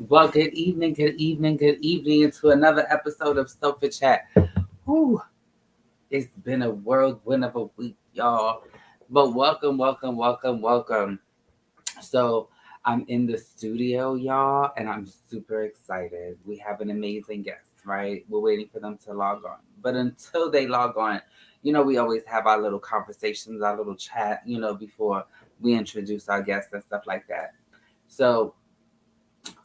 Well, good evening, good evening to another episode of Sofa Chat. Whew, it's been a whirlwind of a week, y'all. But welcome. So I'm in the studio, y'all, and I'm super excited. We have an amazing guest, right? We're waiting for them to log on. But until they log on, we always have our little conversations, our little chat, before we introduce our guests and stuff like that. So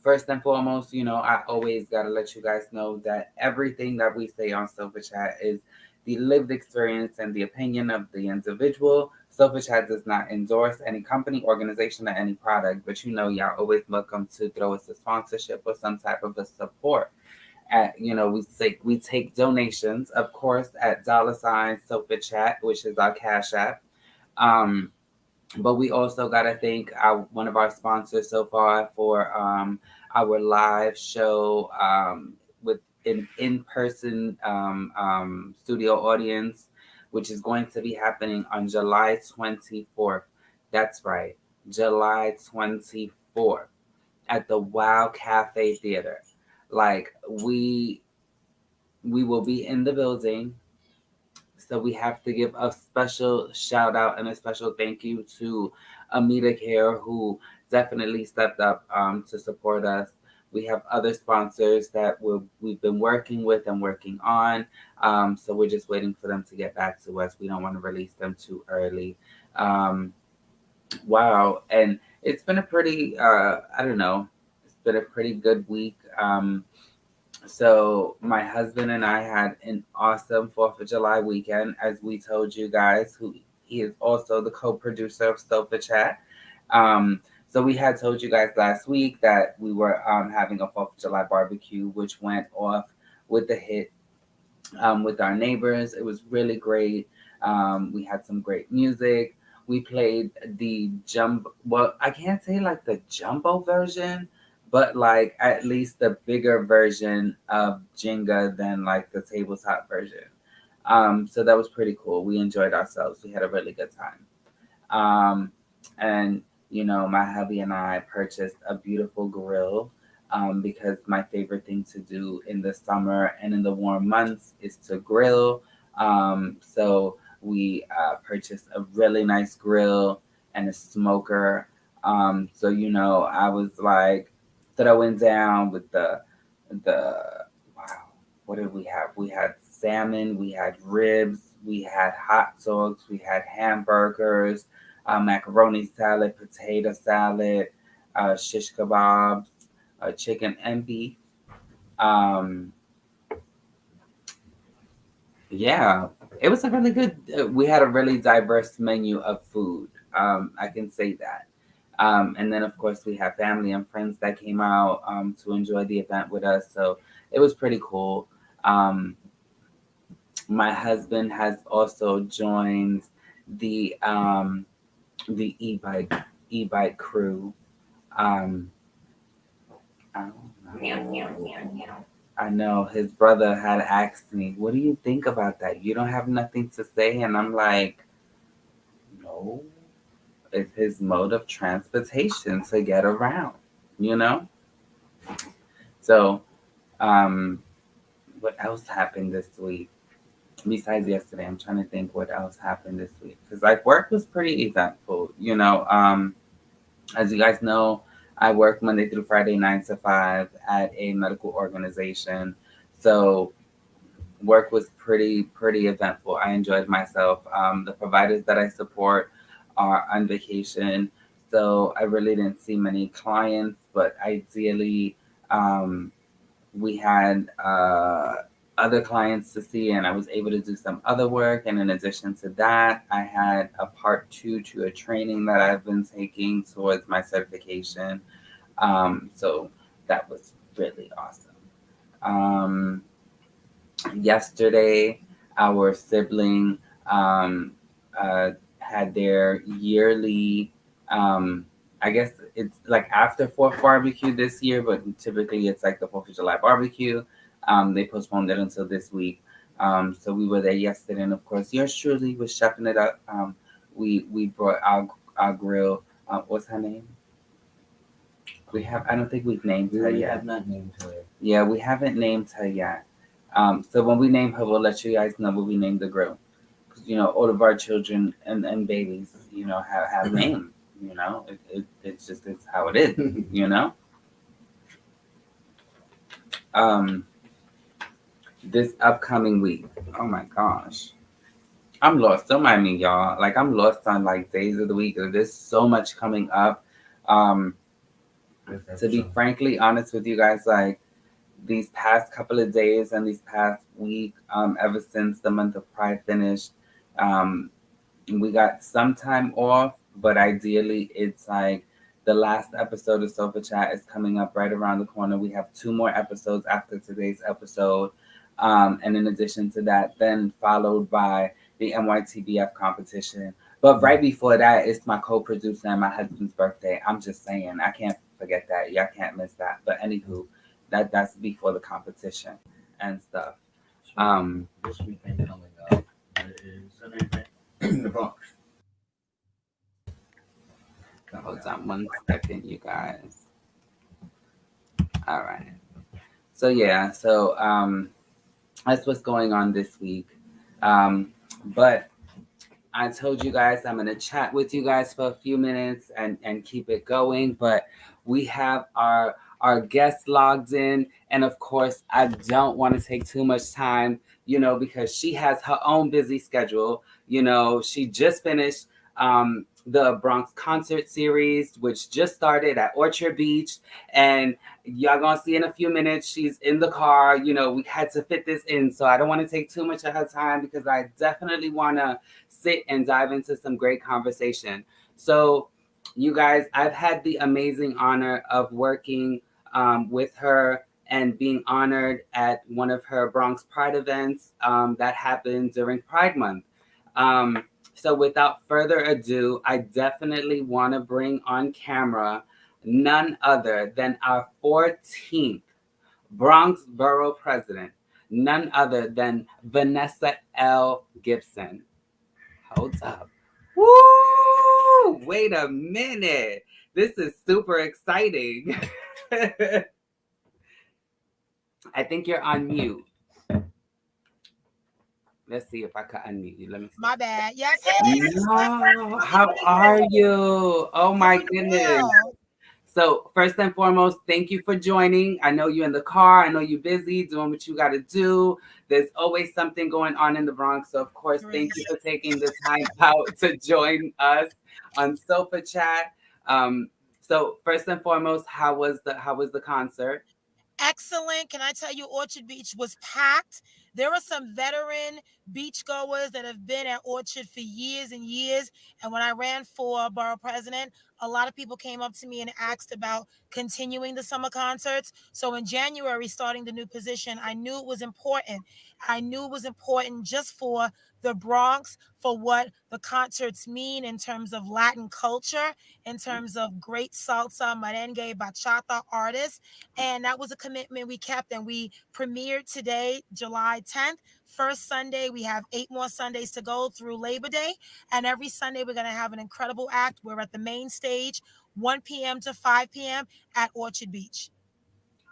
first and foremost, I always got to let you guys know that everything that we say on Sofa Chat is the lived experience and the opinion of the individual. Sofa Chat does not endorse any company, organization, or any product, but y'all always welcome to throw us a sponsorship or some type of a support. We take donations, of course, at $ Sofa Chat, which is our Cash App. Um, but we also got to thank one of our sponsors so far for our live show with an in-person studio audience, which is going to be happening on July 24th. That's right, July 24th at the Wow Cafe Theater. Like we will be in the building, so we have to give a special shout out and a special thank you to Amita Care, who definitely stepped up to support us. We have other sponsors that we've been working with and working on. So we're just waiting for them to get back to us. We don't want to release them too early. Um, wow. And it's been a pretty, I don't know, it's been a pretty good week. So my husband and I had an awesome 4th of July weekend, as we told you guys. Who he is also the co-producer of Sofa Chat. Um, so we had told you guys last week that we were having a 4th of July barbecue, which went off with the hit with our neighbors. It was really great. We had some great music. We played the jumbo. Well, I can't say like the jumbo version, but like at least the bigger version of Jenga than like the tabletop version. So that was pretty cool. We enjoyed ourselves. We had a really good time. And my hubby and I purchased a beautiful grill because my favorite thing to do in the summer and in the warm months is to grill. So we purchased a really nice grill and a smoker. So I was like throwing down with the wow. What did we have? We had salmon, we had ribs, we had hot dogs, we had hamburgers, macaroni salad, potato salad, shish kebabs, chicken and beef. Um, yeah, it was a really good. We had a really diverse menu of food. I can say that. And then of course we have family and friends that came out to enjoy the event with us. So it was pretty cool. Um, my husband has also joined the um, the e-bike crew. Um, I don't know. I know his brother had asked me, "What do you think about that? You don't have nothing to say," and I'm like, "No, it's his mode of transportation to get around." You know. So, um, what else happened this week besides yesterday? I'm trying to think what else happened this week because like work was pretty eventful. As you guys know, I work Monday through Friday, 9 to 5 at a medical organization. So work was pretty eventful. I enjoyed myself. The providers that I support are on vacation, so I really didn't see many clients. But ideally, um, we had other clients to see, and I was able to do some other work. And in addition to that, I had a part two to a training that I've been taking towards my certification. So that was really awesome. Um, Yesterday, our sibling um, had their yearly, um, I guess it's like after 4th barbecue this year, but typically it's like the 4th of July barbecue. They postponed it until this week. So we were there yesterday, and of course, yours truly was chefing it up. We brought our grill. What's her name? We have. I don't think we've named her We yet. have not named her. Yeah, we haven't named her yet. So when we name her, we'll let you guys know what we named the girl. Because all of our children and babies, have names. It's just it's how it is. You know. Um, this upcoming week. Oh my gosh. I'm lost. Don't mind me, y'all. Like I'm lost on like days of the week. There's so much coming up. Um, to be frankly honest with you guys, like these past couple of days and these past week, ever since the month of Pride finished, um, we got some time off, but ideally it's like the last episode of Sofa Chat is coming up right around the corner. We have two more episodes after today's episode. And in addition to that, then followed by the NYTBF competition. But right before that, it's my co-producer and my husband's birthday. I'm just saying, I can't forget that. Y'all can't miss that. But anywho, that's before the competition and stuff. This weekend coming up, there is an event in the Bronx. Hold on one second, you guys. All right. So yeah, that's what's going on this week. Um, but I told you guys I'm gonna chat with you guys for a few minutes and keep it going. But we have our guest logged in, and of course I don't want to take too much time, because she has her own busy schedule. She just finished the Bronx concert series, which just started at Orchard Beach, and y'all gonna see in a few minutes she's in the car. We had to fit this in, so I don't want to take too much of her time because I definitely want to sit and dive into some great conversation. So, you guys, I've had the amazing honor of working with her and being honored at one of her Bronx Pride events that happened during Pride Month. So, without further ado, I definitely want to bring on camera none other than our 14th Bronx Borough President, none other than Vanessa L. Gibson. Hold up. Woo! Wait a minute. This is super exciting. I think you're on mute. Let's see if I can unmute you. Let me see. My bad. Yes, hey, No, how are you? Oh my doing goodness. well. So first and foremost, thank you for joining. I know you're in the car. I know you're busy doing what you got to do. There's always something going on in the Bronx. So of course, thank you for taking the time out to join us on Sofa Chat. So first and foremost, how was the concert? Excellent. Can I tell you, Orchard Beach was packed. There are some veteran beachgoers that have been at Orchard for years and years. And when I ran for borough president, a lot of people came up to me and asked about continuing the summer concerts. So in January, starting the new position, I knew it was important. I knew it was important just for the Bronx, for what the concerts mean in terms of Latin culture, in terms of great salsa, merengue, bachata artists. And that was a commitment we kept, and we premiered today, July 10th. First Sunday, we have 8 more Sundays to go through Labor Day. And every Sunday, we're going to have an incredible act. We're at the main stage, 1 p.m. to 5 p.m. at Orchard Beach.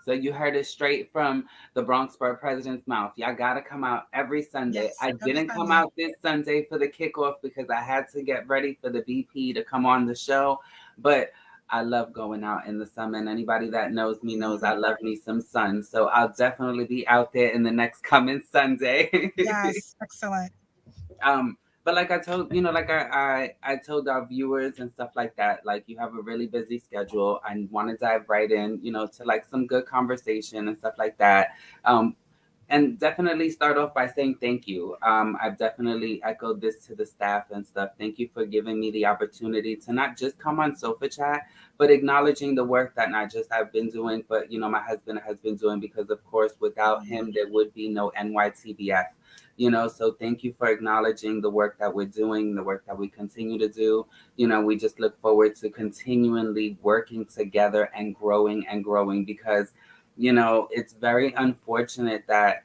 So you heard it straight from the Bronx Borough President's mouth. Y'all gotta come out every Sunday. Yes, I every didn't come Sunday. out this Sunday for the kickoff because I had to get ready for the BP to come on the show. But I love going out in the summer, and anybody that knows me knows I love me some sun. So I'll definitely be out there in the next coming Sunday. Yes, excellent. um, but like I told, like I told our viewers and stuff like that, like you have a really busy schedule. I want to dive right in, to like some good conversation and stuff like that. Um, and definitely start off by saying thank you. I've definitely echoed this to the staff and stuff. Thank you for giving me the opportunity to not just come on Sofa Chat, but acknowledging the work that not just I've been doing, but my husband has been doing, because of course without him there would be no NYTBF. So thank you for acknowledging the work that we're doing, the work that we continue to do. We just look forward to continually working together and growing because it's very unfortunate that,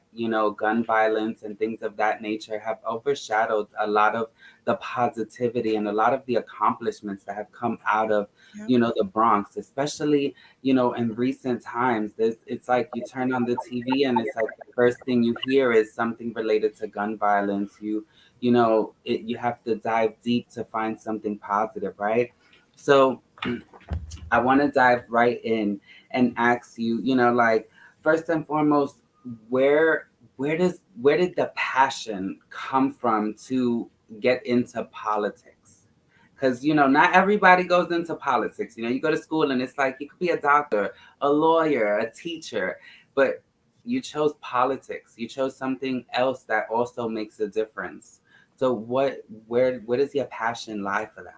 gun violence and things of that nature have overshadowed a lot of the positivity and a lot of the accomplishments that have come out of, Yeah. the Bronx, especially, in recent times. It's like you turn on the TV and it's like the first thing you hear is something related to gun violence. You have to dive deep to find something positive, right? So I want to dive right in and ask you, like, first and foremost, where where did the passion come from to get into politics? Because not everybody goes into politics. You go to school and it's like you could be a doctor, a lawyer, a teacher, but you chose politics. You chose something else that also makes a difference. So where does your passion lie for that?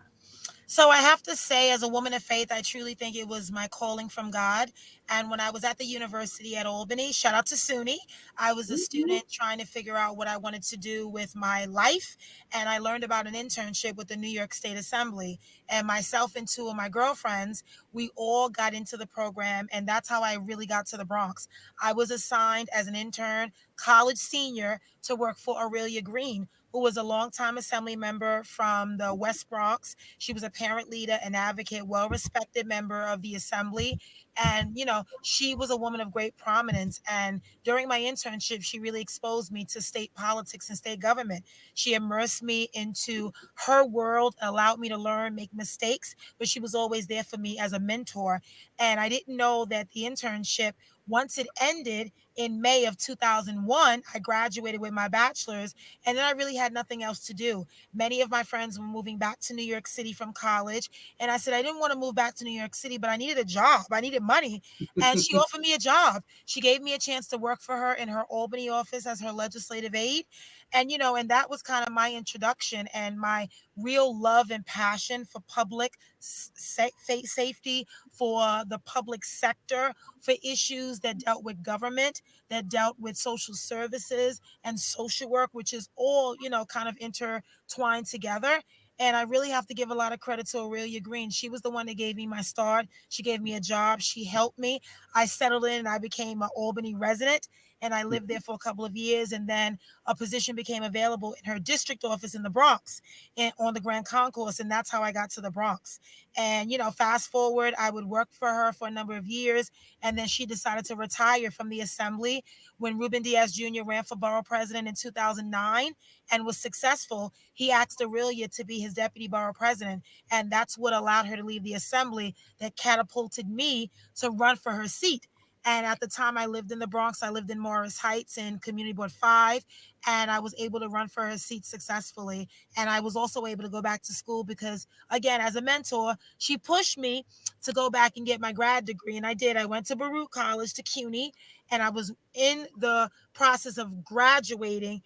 So I have to say, as a woman of faith, I truly think it was my calling from God. And when I was at the university at Albany, shout out to SUNY, I was a Mhm. student trying to figure out what I wanted to do with my life. And I learned about an internship with the New York State Assembly. And myself and two of my girlfriends, we all got into the program. And that's how I really got to the Bronx. I was assigned as an intern, college senior, to work for Aurelia Green, who was a longtime assembly member from the West Bronx. She was a parent leader, an advocate, well respected member of the assembly. And, she was a woman of great prominence. And during my internship, she really exposed me to state politics and state government. She immersed me into her world, allowed me to learn, make mistakes, but she was always there for me as a mentor. And I didn't know that the internship, once it ended in May of 2001, I graduated with my bachelor's, and then I really had nothing else to do. Many of my friends were moving back to New York City from college. And I said, I didn't want to move back to New York City, but I needed a job. I needed money. And she offered me a job. She gave me a chance to work for her in her Albany office as her legislative aide. And that was kind of my introduction and my real love and passion for public safety, for the public sector, for issues that dealt with government, that dealt with social services and social work, which is all, kind of intertwined together. And I really have to give a lot of credit to Aurelia Green. She was the one that gave me my start. She gave me a job. She helped me. I settled in and I became an Albany resident. And I lived there for a couple of years. And then a position became available in her district office in the Bronx and on the Grand Concourse. And that's how I got to the Bronx. And, fast forward, I would work for her for a number of years. And then she decided to retire from the assembly when Ruben Diaz Jr. ran for borough president in 2009 and was successful. He asked Aurelia to be his deputy borough president. And that's what allowed her to leave the assembly, that catapulted me to run for her seat. And at the time, I lived in the Bronx. I lived in Morris Heights in Community Board 5, and I was able to run for her seat successfully. And I was also able to go back to school because, again, as a mentor, she pushed me to go back and get my grad degree. And I did. I went to Baruch College to CUNY, and I was in the process of graduating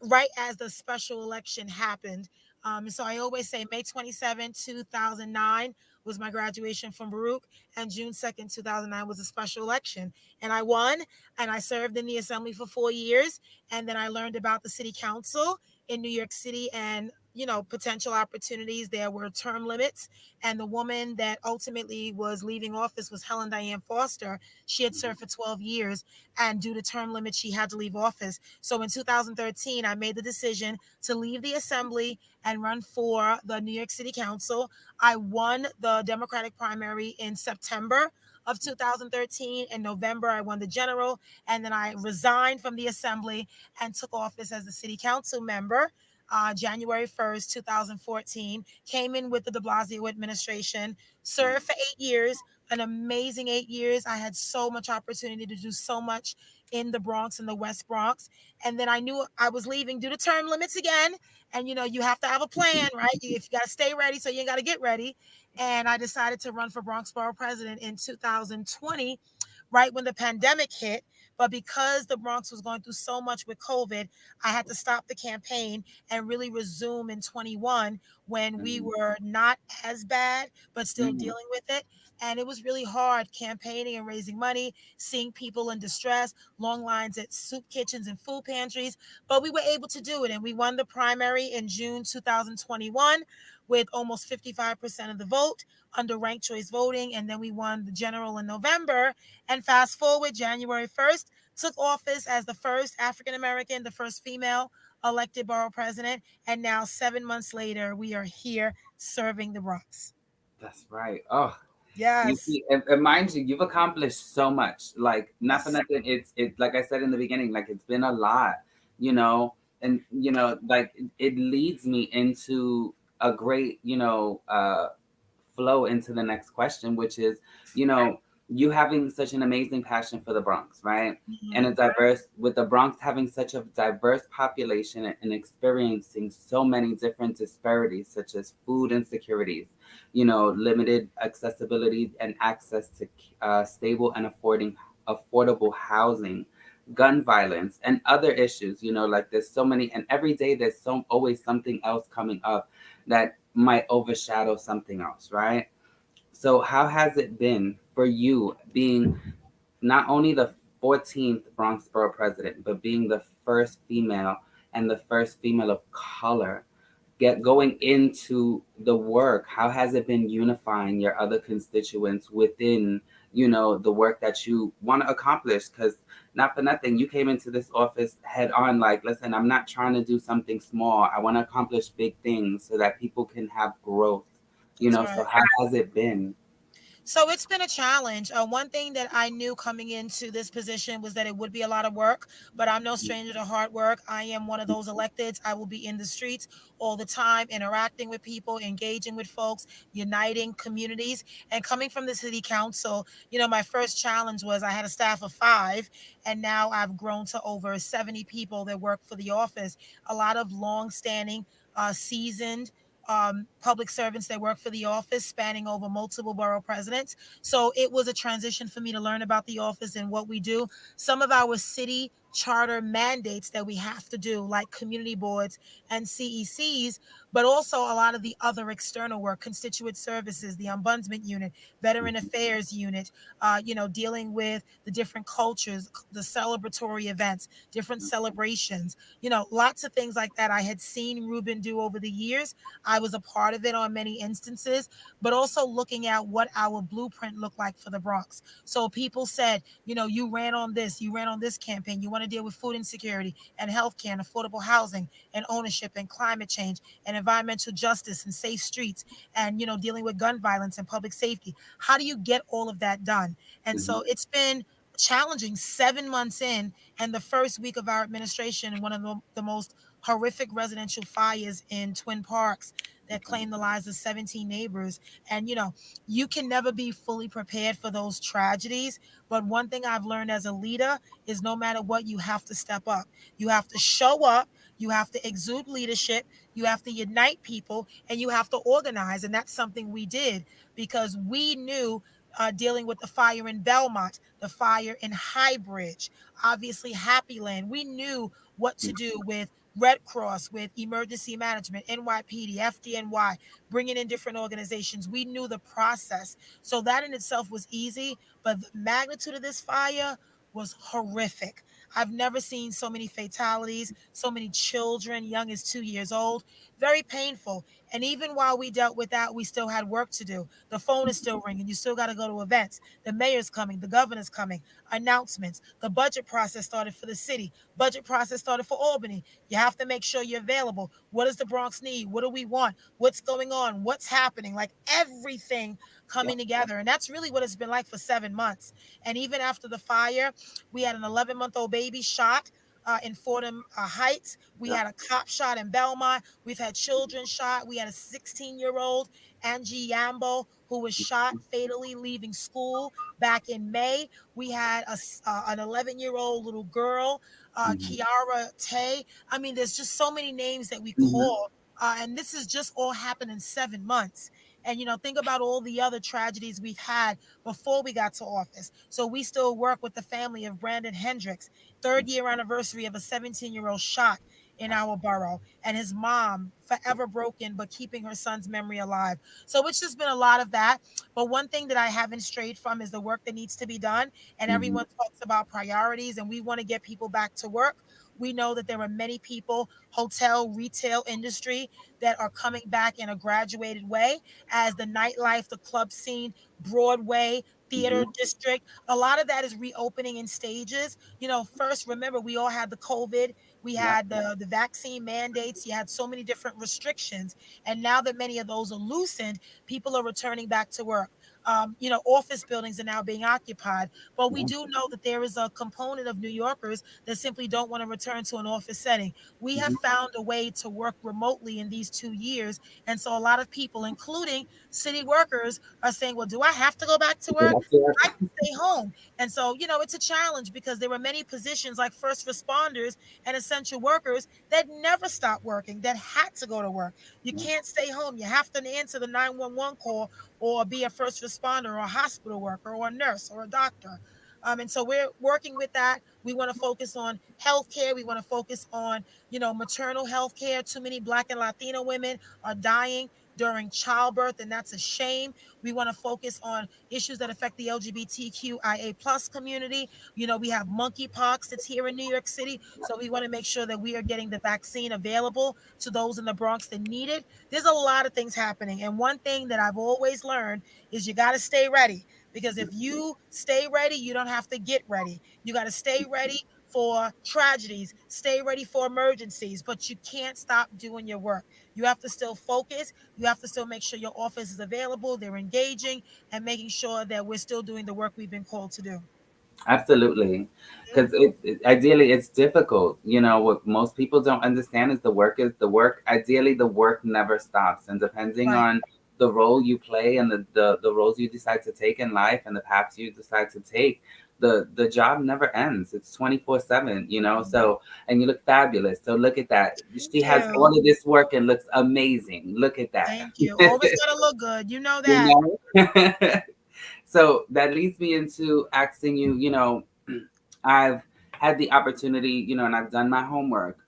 right as the special election happened. So I always say May 27, 2009 was my graduation from Baruch, and June 2nd, 2009 was a special election. And I won, and I served in the assembly for 4 years. And then I learned about the city council in New York City and potential opportunities. There were term limits, and the woman that ultimately was leaving office was Helen Diane Foster. She had served for 12 years, and due to term limits, she had to leave office. So in 2013, I made the decision to leave the assembly and run for the New York City Council. I won the Democratic primary in September of 2013. In November, I won the general, and then I resigned from the assembly and took office as a city council member. January 1st, 2014, came in with the de Blasio administration, served for 8 years, an amazing 8 years. I had so much opportunity to do so much in the Bronx and the West Bronx. And then I knew I was leaving due to term limits again. And you have to have a plan, right? If you got to stay ready, so you got to get ready. And I decided to run for Bronx Borough President in 2020, right when the pandemic hit. But because the Bronx was going through so much with COVID, I had to stop the campaign and really resume in 21 when we Mhm. were not as bad, but still Mhm. dealing with it. And it was really hard campaigning and raising money, seeing people in distress, long lines at soup kitchens and food pantries. But we were able to do it. And we won the primary in June 2021. with almost 55% of the vote under ranked choice voting. And then we won the general in November. And fast forward, January 1st, took office as the first African American, the first female elected borough president. And now, 7 months later, we are here serving the Bronx. That's right. Oh, you Yes. see, and mind you, you've accomplished so much. Like not for Yes. nothing. It's like I said in the beginning. Like it's been a lot, you know, and like it leads me into a great, flow into the next question, which is, you having such an amazing passion for the Bronx, right? And Mhm. a diverse, with the Bronx having such a diverse population and experiencing so many different disparities, such as food insecurities, limited accessibility and access to stable and affordable housing, gun violence, and other issues. Like there's so many, and every day there's always something else coming up that might overshadow something else, right? So, how has it been for you being not only the 14th Bronx Borough president, but being the first female and the first female of color going into the work? How has it been unifying your other constituents within, the work that you want to accomplish? Because not for nothing, you came into this office head on, like, listen, I'm not trying to do something small. I want to accomplish big things so that people can have growth. That's So right. how has it been? So it's been a challenge. One thing that I knew coming into this position was that it would be a lot of work, but I'm no stranger to hard work. I am one of those electeds. I will be in the streets all the time, interacting with people, engaging with folks, uniting communities. And coming from the city council, my first challenge was I had a staff of 5, and now I've grown to over 70 people that work for the office. A lot of long-standing, seasoned public servants that work for the office, spanning over multiple borough presidents. So it was a transition for me to learn about the office and what we do. Some of our city charter mandates that we have to do, like community boards and CECs, but also a lot of the other external work, constituent services, the ombudsman unit, veteran affairs unit, dealing with the different cultures, the celebratory events, different celebrations, lots of things like that I had seen Ruben do over the years. I was a part of it on many instances, but also looking at what our blueprint looked like for the Bronx. So people said, you ran on this campaign, you want to deal with food insecurity and healthcare and affordable housing and ownership and climate change and environmental justice and safe streets and, dealing with gun violence and public safety. How do you get all of that done? And Mhm. so it's been challenging 7 months in, and the first week of our administration, one of the most horrific residential fires in Twin Parks that claimed the lives of 17 neighbors. And, you can never be fully prepared for those tragedies. But one thing I've learned as a leader is no matter what, you have to step up. You have to show up. You have to exude leadership. You have to unite people and you have to organize. And that's something we did because we knew dealing with the fire in Belmont, the fire in Highbridge, obviously Happy Land. We knew what to do with Red Cross, with emergency management, NYPD, FDNY, bringing in different organizations. We knew the process. So that in itself was easy, but the magnitude of this fire was horrific. I've never seen so many fatalities, so many children, young as 2 years old. Very painful. And even while we dealt with that, we still had work to do. The phone is still ringing. You still got to go to events. The mayor's coming, the governor's coming, announcements. The budget process started for the city. Budget process started for Albany. You have to make sure you're available. What does the Bronx need? What do we want? What's going on? What's happening? Like everything Yeah. coming together. And that's really what it's been like for 7 months. And even after the fire, we had an 11-month-old baby shot in Fordham Heights. We Yeah. had a cop shot in Belmont. We've had children shot. We had a 16-year-old, Angie Yambo, who was shot fatally leaving school back in May. We had an 11-year-old little girl, Mhm. Kiara Tay. I mean, there's just so many names that we Mhm. call. And this has just all happened in 7 months. And, think about all the other tragedies we've had before we got to office. So we still work with the family of Brandon Hendricks, third That's year anniversary of a 17-year-old shot in our borough, and his mom forever broken, but keeping her son's memory alive. So it's just been a lot of that. But one thing that I haven't strayed from is the work that needs to be done. And mhm. everyone talks about priorities, and we want to get people back to work. We know that there are many people, hotel, retail industry, that are coming back in a graduated way as the nightlife, the club scene, Broadway, theater Hmm. district. A lot of that is reopening in stages. First, remember, we all had the COVID, we Yep. had the vaccine mandates, you had so many different restrictions. And now that many of those are loosened, people are returning back to work. Office buildings are now being occupied. But we Yeah. do know that there is a component of New Yorkers that simply don't want to return to an office setting. We have Hmm. found a way to work remotely in these 2 years. And so a lot of people, including city workers, are saying, well, do I have to go back to work? That's it. I can stay home. And so, it's a challenge because there were many positions like first responders and essential workers that never stopped working, that had to go to work. You Yeah. can't stay home. You have to answer the 911 call or be a first responder or a hospital worker or a nurse or a doctor. And so we're working with that. We want to focus on healthcare. We want to focus on, maternal health care. Too many Black and Latino women are dying during childbirth, and that's a shame. We want to focus on issues that affect the LGBTQIA plus community. We have monkeypox that's here in New York City, so we want to make sure that we are getting the vaccine available to those in the Bronx that need it. There's a lot of things happening, and one thing that I've always learned is you got to stay ready, because if you stay ready, you don't have to get ready. You got to stay ready for tragedies, stay ready for emergencies, but you can't stop doing your work. You have to still focus. You have to still make sure your office is available, they're engaging, and making sure that we're still doing the work we've been called to do. Absolutely. Because ideally it's difficult. What most people don't understand is the work. Ideally, the work never stops. And depending Right. on the role you play and the roles you decide to take in life and the paths you decide to take, the job never ends. It's 24/7, Mhm. So, and you look fabulous. So look at that. She Thank has you. all of this work and looks amazing. Look at that. Thank you. Always got to look good. You know that. you know? So that leads me into asking you, I've had the opportunity, and I've done my homework.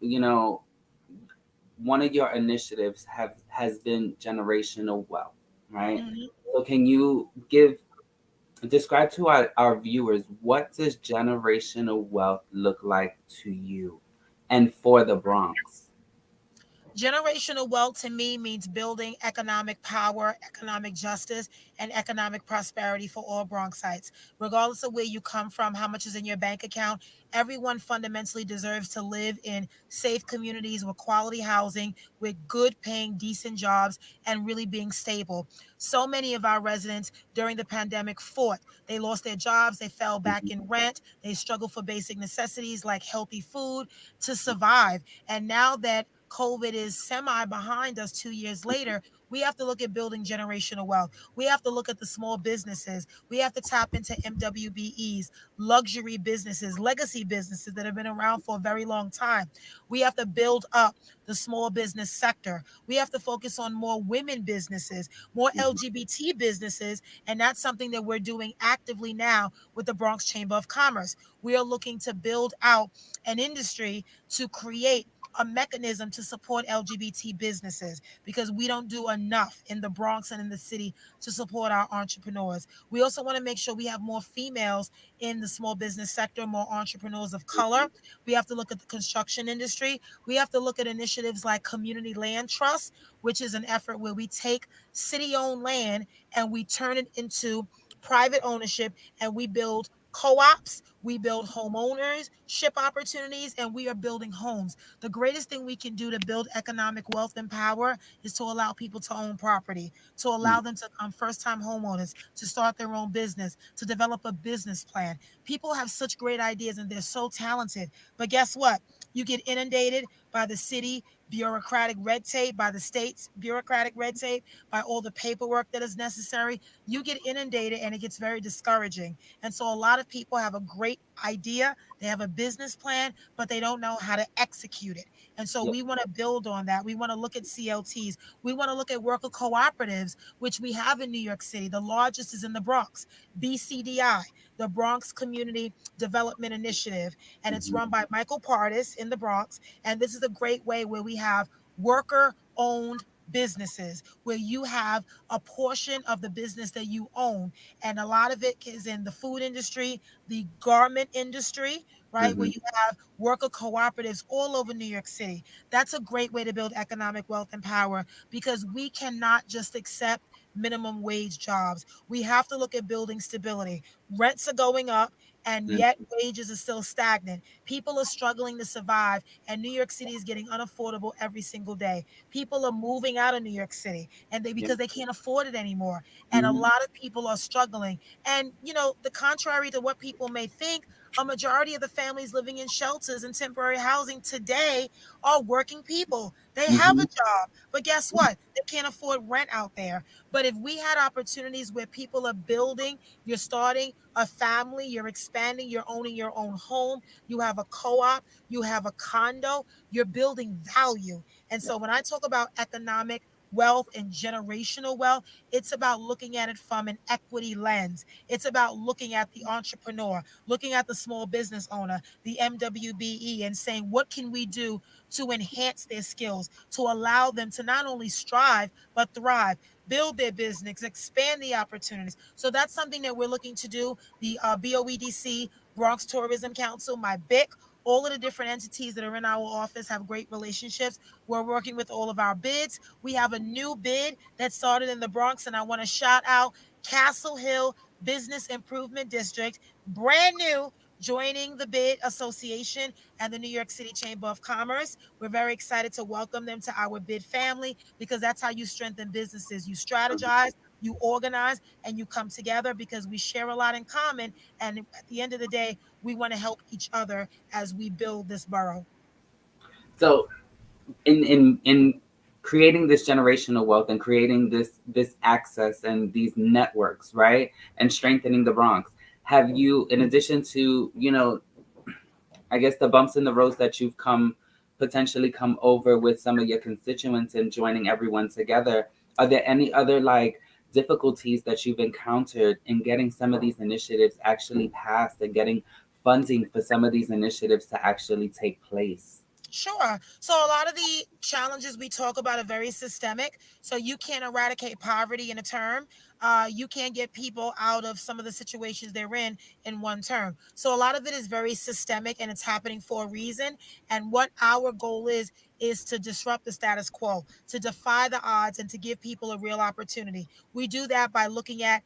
One of your initiatives has been generational wealth, right? Mhm. So can you describe to our viewers, what does generational wealth look like to you and for the Bronx? Generational wealth to me means building economic power, economic justice, and economic prosperity for all Bronxites. Regardless of where you come from, how much is in your bank account, everyone fundamentally deserves to live in safe communities with quality housing, with good paying, decent jobs, and really being stable. So many of our residents during the pandemic fought. They lost their jobs, they fell back in rent, they struggled for basic necessities like healthy food to survive. And now that COVID is semi behind us 2 years later, we have to look at building generational wealth. We have to look at the small businesses. We have to tap into MWBEs, luxury businesses, legacy businesses that have been around for a very long time. We have to build up the small business sector. We have to focus on more women businesses, more LGBT businesses. And that's something that we're doing actively now with the Bronx Chamber of Commerce. We are looking to build out an industry to create a mechanism to support LGBT businesses, because we don't do enough in the Bronx and in the city to support our entrepreneurs. We also want to make sure we have more females in the small business sector, more entrepreneurs of color. We have to look at the construction industry. We have to look at initiatives like Community Land Trust, which is an effort where we take city owned land and we turn it into private ownership, and we build co-ops, we build homeowners ship opportunities, and we are building homes. The greatest thing we can do to build economic wealth and power is to allow people to own property, to allow them to become first time homeowners, to start their own business, to develop a business plan. People have such great ideas and they're so talented. But guess what? You get inundated by the city bureaucratic red tape, by the state's bureaucratic red tape, by all the paperwork that is necessary. You get inundated and it gets very discouraging. And so a lot of people have a great idea, they have a business plan, but they don't know how to execute it. And so Yep. we want to build on that. We want to look at CLTs. We want to look at worker cooperatives, which we have in New York City. The largest is in the Bronx, BCDI, the Bronx Community Development Initiative. And it's Mhm. run by Michael Partis in the Bronx. And this is a great way where we have worker owned businesses where you have a portion of the business that you own. And a lot of it is in the food industry, the garment industry, right? Where Hmm. you have worker cooperatives all over New York City. That's a great way to build economic wealth and power because we cannot just accept minimum wage jobs. We have to look at building stability. Rents are going up, and yet wages are still stagnant. People are struggling to survive, and New York City is getting unaffordable every single day. People are moving out of New York City and they Yep. because they can't afford it anymore. And a Hmm. lot of people are struggling. And the contrary to what people may think, a majority of the families living in shelters and temporary housing today are working people. They have a Hmm. job, but guess what? They can't afford rent out there. But if we had opportunities where people are building, you're starting a family, you're expanding, you're owning your own home, you have a co op, you have a condo, you're building value. And so when I talk about economic wealth and generational wealth, it's about looking at it from an equity lens. It's about looking at the entrepreneur, looking at the small business owner, the MWBE, and saying, what can we do to enhance their skills, to allow them to not only strive, but thrive, build their business, expand the opportunities. So that's something that we're looking to do. The BOEDC, Bronx Tourism Council, my BIC, all of the different entities that are in our office have great relationships. We're working with all of our bids. We have a new bid that started in the Bronx, and I want to shout out Castle Hill Business Improvement District, brand new, joining the bid association and the New York City Chamber of Commerce. We're very excited to welcome them to our bid family because that's how you strengthen businesses. You strategize, you organize, and you come together because we share a lot in common. And at the end of the day, we want to help each other as we build this borough. So in creating this generational wealth and creating this access and these networks, right, and strengthening the Bronx, have you, in addition to I guess the bumps in the roads that you've potentially come over with some of your constituents and joining everyone together, are there any other like difficulties that you've encountered in getting some of these initiatives actually passed and getting funding for some of these initiatives to actually take place? Sure. So a lot of the challenges we talk about are very systemic. So you can't eradicate poverty in a term. You can't get people out of some of the situations they're in one term. So a lot of it is very systemic and it's happening for a reason. And what our goal is to disrupt the status quo, to defy the odds, and to give people a real opportunity. We do that by looking at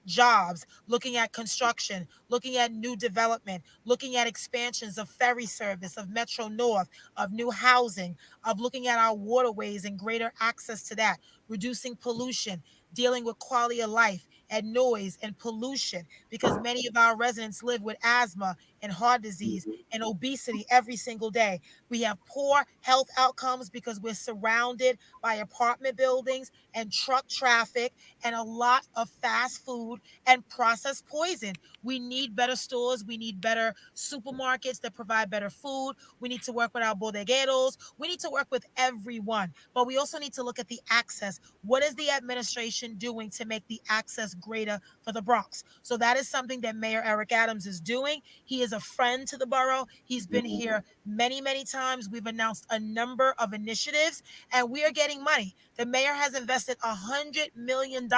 jobs, looking at construction, looking at new development, looking at expansions of ferry service, of Metro North, of new housing, of looking at our waterways and greater access to that, reducing pollution, dealing with quality of life and noise and pollution, because many of our residents live with asthma and heart disease Mhm. and obesity every single day. We have poor health outcomes because we're surrounded by apartment buildings and truck traffic and a lot of fast food and processed poison. We need better stores. We need better supermarkets that provide better food. We need to work with our bodegueros. We need to work with everyone. But we also need to look at the access. What is the administration doing to make the access greater for the Bronx? So that is something that Mayor Eric Adams is doing. He is a friend to the borough. He's been Mhm. here many, many times. We've announced a number of initiatives and we are getting money. The mayor has invested $100 million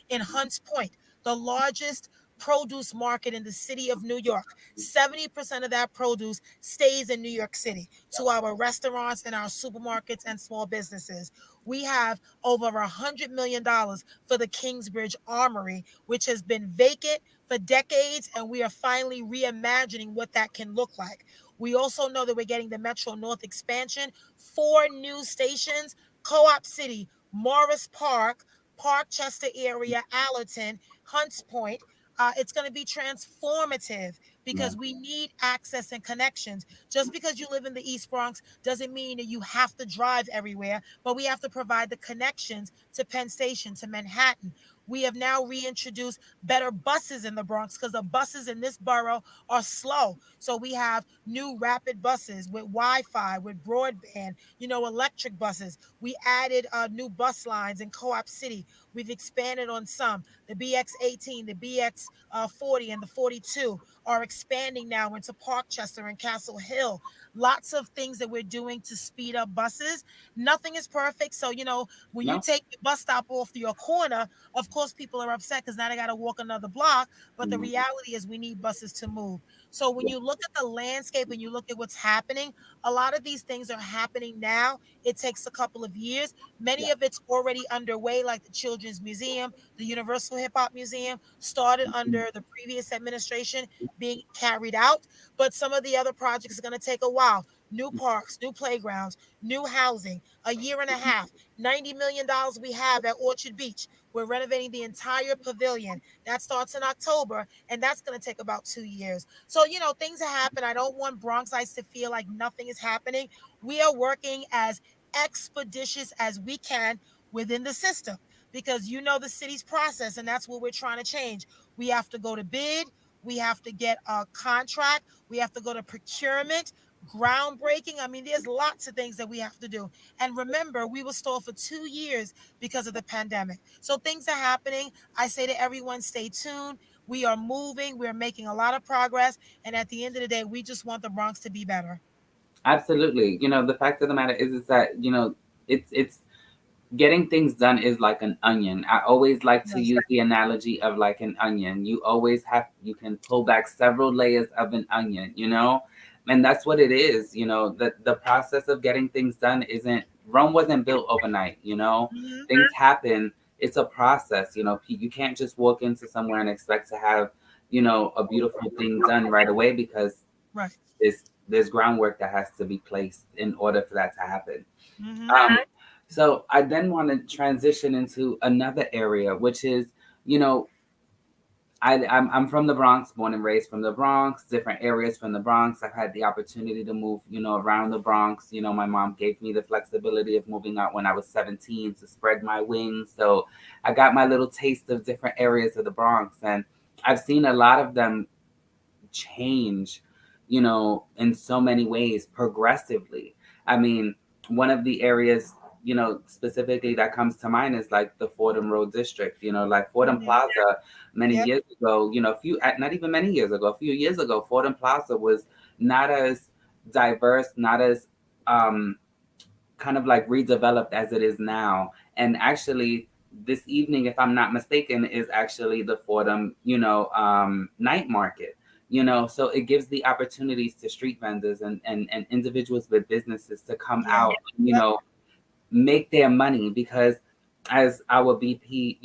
in Hunts Point, the largest produce market in the city of New York. 70% of that produce stays in New York City to our restaurants and our supermarkets and small businesses. We have over $100 million for the Kingsbridge Armory, which has been vacant for decades, and we are finally reimagining what that can look like. We also know that we're getting the Metro North expansion, 4 new stations, Co-op City, Morris Park, Parkchester area, Allerton, Hunts Point. It's going to be transformative Yeah. because we need access and connections. Just because you live in the East Bronx doesn't mean that you have to drive everywhere, but we have to provide the connections to Penn Station, to Manhattan. We have now reintroduced better buses in the Bronx because the buses in this borough are slow. So we have new rapid buses with Wi-Fi, with broadband, electric buses. We added new bus lines in Co-op City. We've expanded on some. The BX18, the BX 40, and the 42 are expanding now into Parkchester and Castle Hill. Lots of things that we're doing to speed up buses. Nothing is perfect. So, when you No. take the bus stop off your corner, of course, people are upset because now they got to walk another block. But the Mhm. reality is, we need buses to move. So, when Yeah. you look at the landscape and you look at what's happening, a lot of these things are happening now. It takes a couple of years. Many Yeah. of it's already underway, like the Children's Museum, the Universal Hip Hop Museum, started Mhm. under the previous administration, being carried out. But some of the other projects are going to take a while. New parks, new playgrounds, new housing, a year and a half, $90 million we have at Orchard Beach. We're renovating the entire pavilion. That starts in October, and that's going to take about 2 years. So, things happen. I don't want Bronxites to feel like nothing is happening. We are working as expeditious as we can within the system because the city's process, and that's what we're trying to change. We have to go to bid, we have to get a contract, we have to go to procurement, groundbreaking. I mean, there's lots of things that we have to do. And remember, we were stalled for 2 years because of the pandemic. So things are happening. I say to everyone, stay tuned. We are moving, we're making a lot of progress. And at the end of the day, we just want the Bronx to be better. Absolutely. The fact of the matter is that it's getting things done is like an onion. I always like to Yes. use the analogy of like an onion. You can pull back several layers of an onion. And that's what it is. The process of getting things done isn't Rome wasn't built overnight. Mhm. Things happen. It's a process. You can't just walk into somewhere and expect to have a beautiful thing done right away because Right. there's groundwork that has to be placed in order for that to happen. Hmm. So I then want to transition into another area, which is, you know, I'm from the Bronx, born and raised from the Bronx, different areas from the Bronx. I've had the opportunity to move around the Bronx. My mom gave me the flexibility of moving out when I was 17 to spread my wings. So I got my little taste of different areas of the Bronx, and I've seen a lot of them change in so many ways progressively. I mean, one of the areas specifically that comes to mind is like the Fordham Road District, like Fordham Hmm. Plaza many Yep. years ago, not even many years ago, a few years ago, Fordham Plaza was not as diverse, not as um, kind of like redeveloped as it is now. And actually, this evening, if I'm not mistaken, is actually the Fordham night market. So it gives the opportunities to street vendors and individuals with businesses to come Yeah. out, Yep. make their money because as our BP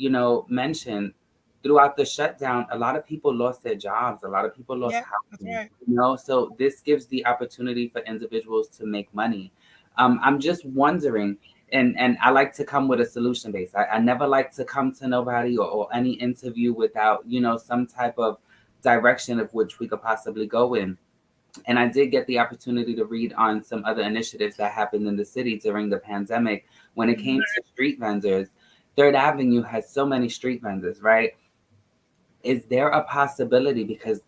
mentioned, throughout the shutdown, a lot of people lost their jobs, a lot of people lost Yep. That's right. housing. So this gives the opportunity for individuals to make money. I'm just wondering, and I like to come with a solution base. I never like to come to nobody or any interview without some type of direction of which we could possibly go in. And I did get the opportunity to read on some other initiatives that happened in the city during the pandemic when it came Hmm. to street vendors. Third Avenue has so many street vendors, right? Is there a possibility because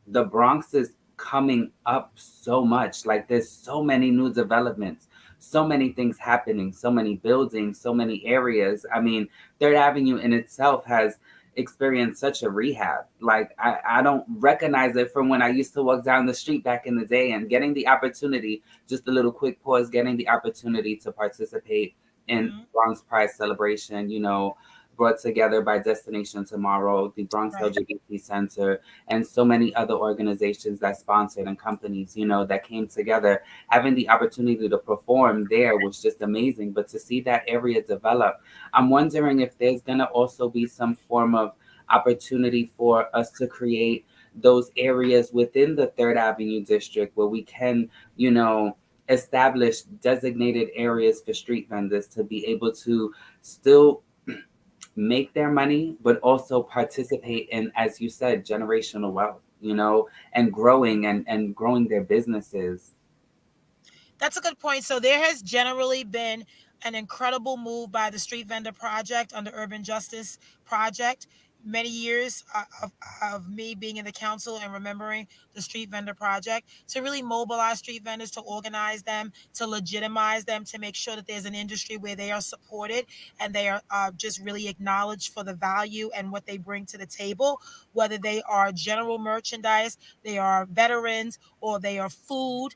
the Bronx is coming up so much. Like there's so many new developments, so many things happening, so many buildings, so many areas. I mean, Third Avenue in itself has experienced such a rehab. Like I don't recognize it from when I used to walk down the street back in the day and getting the opportunity, just a little quick pause, getting the opportunity to participate in Hmm. Bronx Pride celebration, brought together by Destination Tomorrow, the Bronx Right. LGBT Center, and so many other organizations that sponsored and companies that came together. Having the opportunity to perform there was just amazing. But to see that area develop, I'm wondering if there's going to also be some form of opportunity for us to create those areas within the Third Avenue district where we can establish designated areas for street vendors to be able to still make their money, but also participate in, as you said, generational wealth, and growing their businesses. That's a good point. So there has generally been an incredible move by the Street Vendor Project under Urban Justice Project. Many years of me being in the council and remembering the Street Vendor Project to really mobilize street vendors, to organize them, to legitimize them, to make sure that there's an industry where they are supported and they are just really acknowledged for the value and what they bring to the table, whether they are general merchandise, they are veterans, or they are food.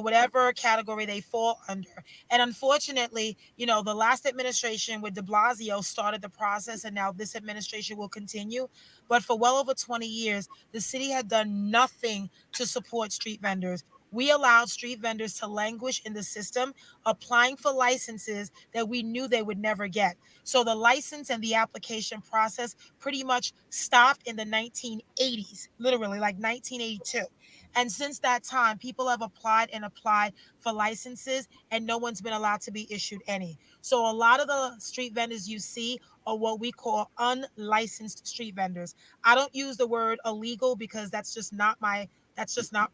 Whatever category they fall under. And unfortunately, the last administration with de Blasio started the process, and now this administration will continue. But for well over 20 years, the city had done nothing to support street vendors. We allowed street vendors to languish in the system, applying for licenses that we knew they would never get. So the license and the application process pretty much stopped in the 1980s, literally like 1982. And since that time, people have applied and applied for licenses, and no one's been allowed to be issued any. So a lot of the street vendors you see are what we call unlicensed street vendors. I don't use the word illegal because that's just not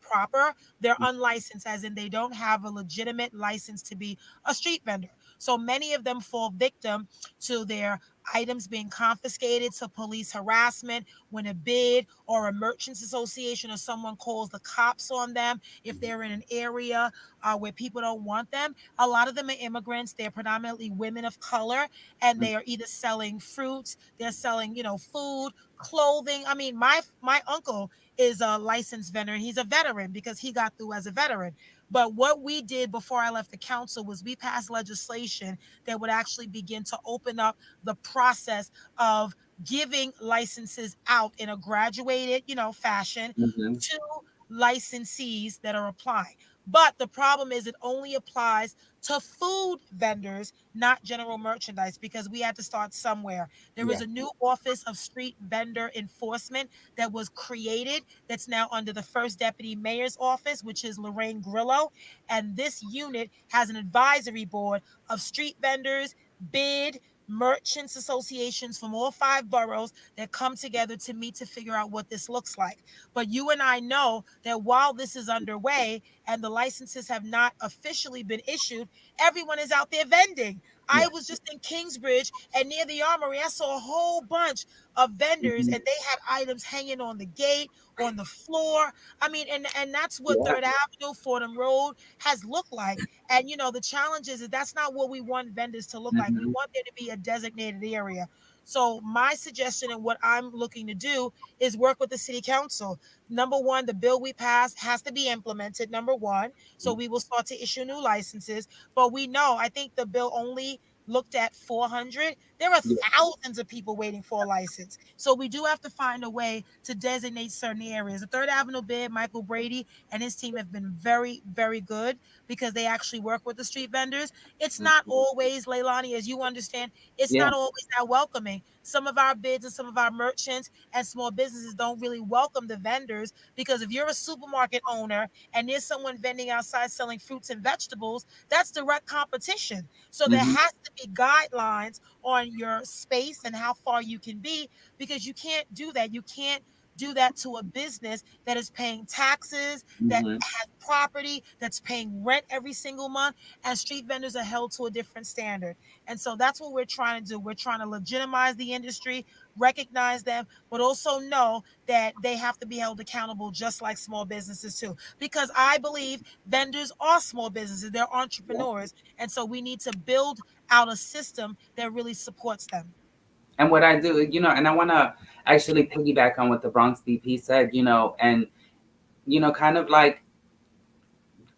proper. They're unlicensed, as in they don't have a legitimate license to be a street vendor. So many of them fall victim to their items being confiscated, to police harassment when a bid or a merchants association or someone calls the cops on them if they're in an area where people don't want them. A lot of them are immigrants. They're predominantly women of color, and they are either selling fruits, they're selling, food, clothing. I mean, my uncle is a licensed vendor. He's a veteran because he got through as a veteran. But what we did before I left the council was we passed legislation that would actually begin to open up the process of giving licenses out in a graduated, fashion Mm-hmm. to licensees that are applying. But the problem is it only applies to food vendors, not general merchandise, because we had to start somewhere. There Yeah. is a new office of street vendor enforcement that was created that's now under the first deputy mayor's office, which is Lorraine Grillo. And this unit has an advisory board of street vendors, bid, merchants associations from all five boroughs that come together to meet to figure out what this looks like. But you and I know that while this is underway and the licenses have not officially been issued, everyone is out there vending. I Yeah. was just in Kingsbridge and near the Armory, I saw a whole bunch of vendors Mm-hmm. and they had items hanging on the gate, on the floor. I mean, and that's what Yeah. Third Avenue, Fordham Road has looked like. And the challenge is that that's not what we want vendors to look like. We Mm-hmm. want there to be a designated area. So my suggestion and what I'm looking to do is work with the city council. Number one, the bill we passed has to be implemented. Number one, so we will start to issue new licenses. But we know, I think the bill only looked at 400. There are Yeah. thousands of people waiting for a license. So we do have to find a way to designate certain areas. The Third Avenue bid, Michael Brady and his team have been very, very good because they actually work with the street vendors. It's not always, Leilani, as you understand, it's Yeah. not always that welcoming. Some of our bids and some of our merchants and small businesses don't really welcome the vendors because if you're a supermarket owner and there's someone vending outside selling fruits and vegetables, that's direct competition. So there Mm-hmm. has to be guidelines on your space and how far you can be because you can't do that. You can't do that to a business that is paying taxes, that Mm-hmm. has property, that's paying rent every single month, and street vendors are held to a different standard. And so that's what we're trying to do. We're trying to legitimize the industry, recognize them, but also know that they have to be held accountable just like small businesses too. Because I believe vendors are small businesses, they're Yeah. entrepreneurs. And so we need to build out a system that really supports them. And what I do, and I want to actually piggyback on what the Bronx BP said, and kind of like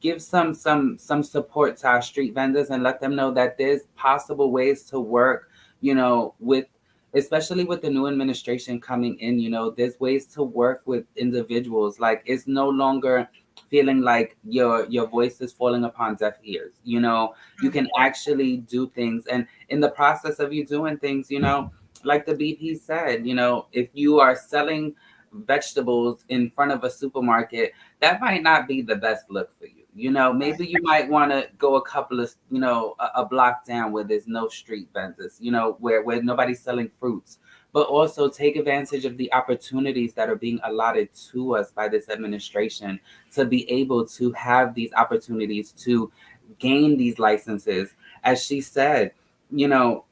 give some support to our street vendors and let them know that there's possible ways to work, with especially with the new administration coming in, there's ways to work with individuals. Like it's no longer feeling like your voice is falling upon deaf ears. You can actually do things, and in the process of you doing things, like the BP said, if you are selling vegetables in front of a supermarket, that might not be the best look for you. Right. Maybe you might want to go a couple of, a block down where there's no street vendors, where nobody's selling fruits, but also take advantage of the opportunities that are being allotted to us by this administration to be able to have these opportunities to gain these licenses as she said, you know,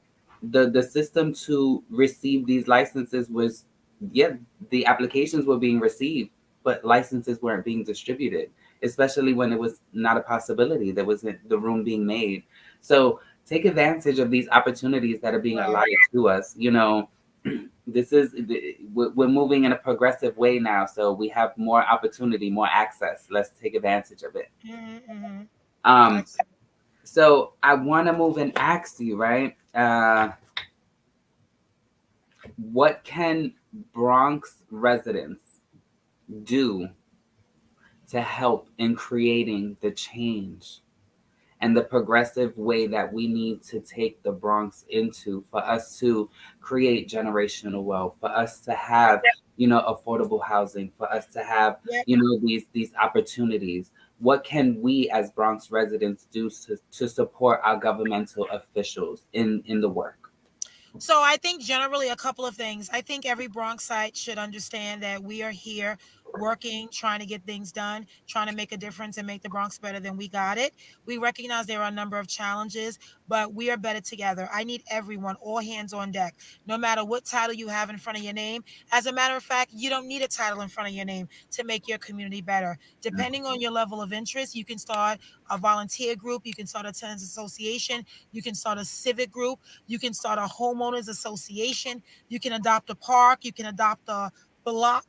the system to receive these licenses was, yeah, the applications were being received, but licenses weren't being distributed, especially when it was not a possibility. There wasn't the room being made. So take advantage of these opportunities that are being Right. allotted to us. You know, this is we're moving in a progressive way now, so we have more opportunity, more access. Let's take advantage of it. Mm-hmm. Um, Excellent. so I want to move and ask you, right? What can Bronx residents do to help in creating the change and the progressive way that we need to take the Bronx into for us to create generational wealth, for us to have, you know, affordable housing, for us to have, Yep. you know, these opportunities? What can we as Bronx residents do to support our governmental officials in the work? So I think generally a couple of things. I think every Bronxite should understand that we are here working, trying to get things done, trying to make a difference and make the Bronx better than we got it. We recognize there are a number of challenges, but we are better together. I need everyone, all hands on deck, no matter what title you have in front of your name. As a matter of fact, you don't need a title in front of your name to make your community better. Depending on your level of interest, you can start a volunteer group, you can start a tenants association, you can start a civic group, you can start a homeowners association. You can adopt a park. You can adopt a block.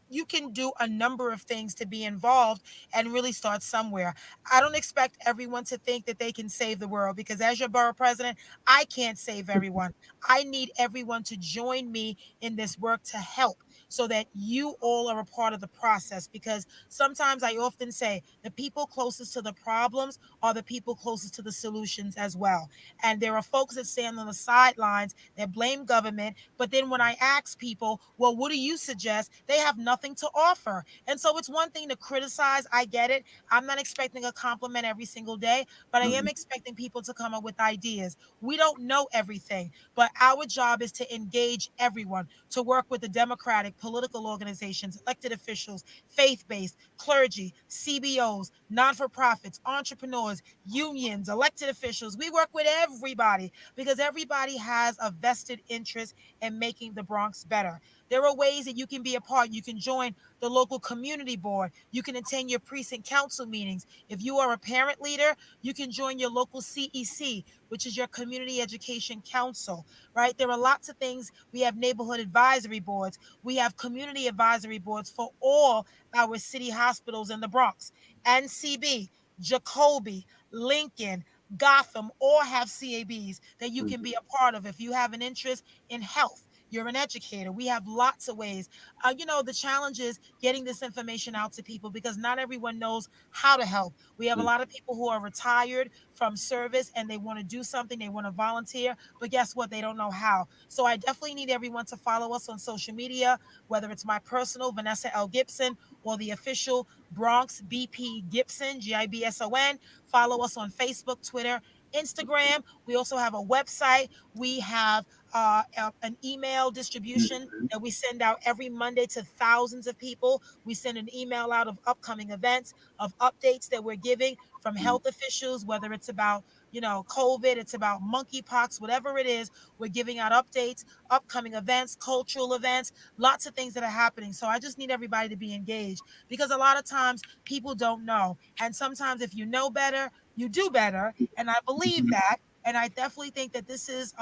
You can do a number of things to be involved and really start somewhere. I don't expect everyone to think that they can save the world because, as your borough president, I can't save everyone. I need everyone to join me in this work to help so that you all are a part of the process. Because sometimes I often say the people closest to the problems are the people closest to the solutions as well. And there are folks that stand on the sidelines that blame government. But then when I ask people, well, what do you suggest? They have nothing to offer. And so it's one thing to criticize. I get it. I'm not expecting a compliment every single day, but I am Mhm. expecting people to come up with ideas. We don't know everything, but our job is to engage everyone, to work with the democratic political organizations, elected officials, faith based, clergy, CBOs, non for profits, entrepreneurs, unions, elected officials. We work with everybody because everybody has a vested interest in making the Bronx better. There are ways that you can be a part. You can join the local community board. You can attend your precinct council meetings. If you are a parent leader, you can join your local CEC, which is your community education council, right? There are lots of things. We have neighborhood advisory boards. We have community advisory boards for all our city hospitals in the Bronx. NCB, Jacoby, Lincoln, Gotham all have CABs that you can be a part of if you have an interest in health. You're an educator. We have lots of ways. The challenge is getting this information out to people because not everyone knows how to help. We have a lot of people who are retired from service and they want to do something, they want to volunteer, but guess what? They don't know how. So I definitely need everyone to follow us on social media, whether it's my personal, Vanessa L. Gibson, or the official Bronx BP Gibson, Gibson. Follow us on Facebook, Twitter, Instagram. We also have a website. We have an email distribution Mhm. that we send out every Monday to thousands of people. We send an email out of upcoming events, of updates that we're giving from health officials, whether it's about COVID, it's about monkeypox, whatever it is. We're giving out updates, upcoming events, cultural events, lots of things that are happening. So I just need everybody to be engaged because a lot of times people don't know. And sometimes if you know better, you do better. And I believe Mhm. that. And I definitely think that this is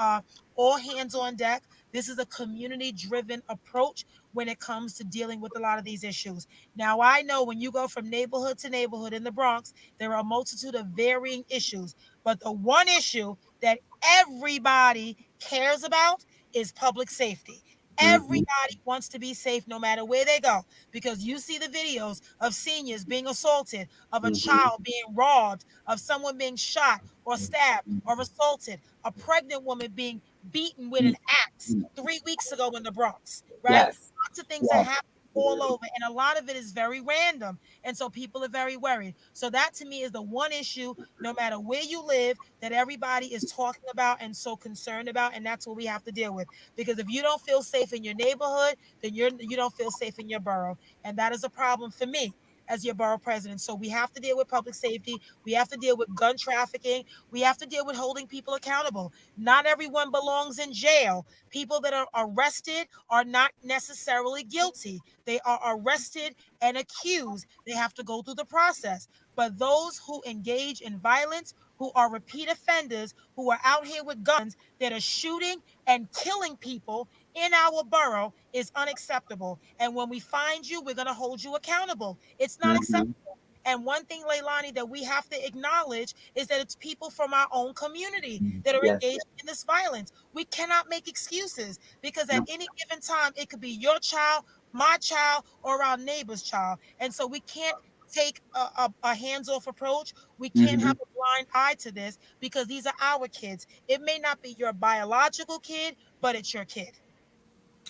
all hands on deck. This is a community driven approach when it comes to dealing with a lot of these issues. Now, I know when you go from neighborhood to neighborhood in the Bronx, there are a multitude of varying issues. But the one issue that everybody cares about is public safety. Mhm. Everybody wants to be safe no matter where they go because you see the videos of seniors being assaulted, of a Mhm. child being robbed, of someone being shot or stabbed or assaulted, a pregnant woman being beaten with an axe Mhm. 3 weeks ago in the Bronx, right? Yes. Lots of things that happen all over, and a lot of it is very random. And so people are very worried. So that to me is the one issue, no matter where you live, that everybody is talking about and so concerned about. And that's what we have to deal with. Because if you don't feel safe in your neighborhood, then you don't feel safe in your borough. And that is a problem for me. as your borough president. So we have to deal with public safety. We have to deal with gun trafficking. We have to deal with holding people accountable. Not everyone belongs in jail. People that are arrested are not necessarily guilty. They are arrested and accused. They have to go through the process. But those who engage in violence, who are repeat offenders, who are out here with guns that are shooting and killing people in our borough is unacceptable. And when we find you, we're going to hold you accountable. It's not acceptable. Hmm. And one thing, Leilani, that we have to acknowledge is that it's people from our own community that are Yes. engaged in this violence. We cannot make excuses because at No. any given time, it could be your child, my child, or our neighbor's child. And so we can't take a hands off approach. We can't have Hmm. a blind eye to this because these are our kids. It may not be your biological kid, but it's your kid.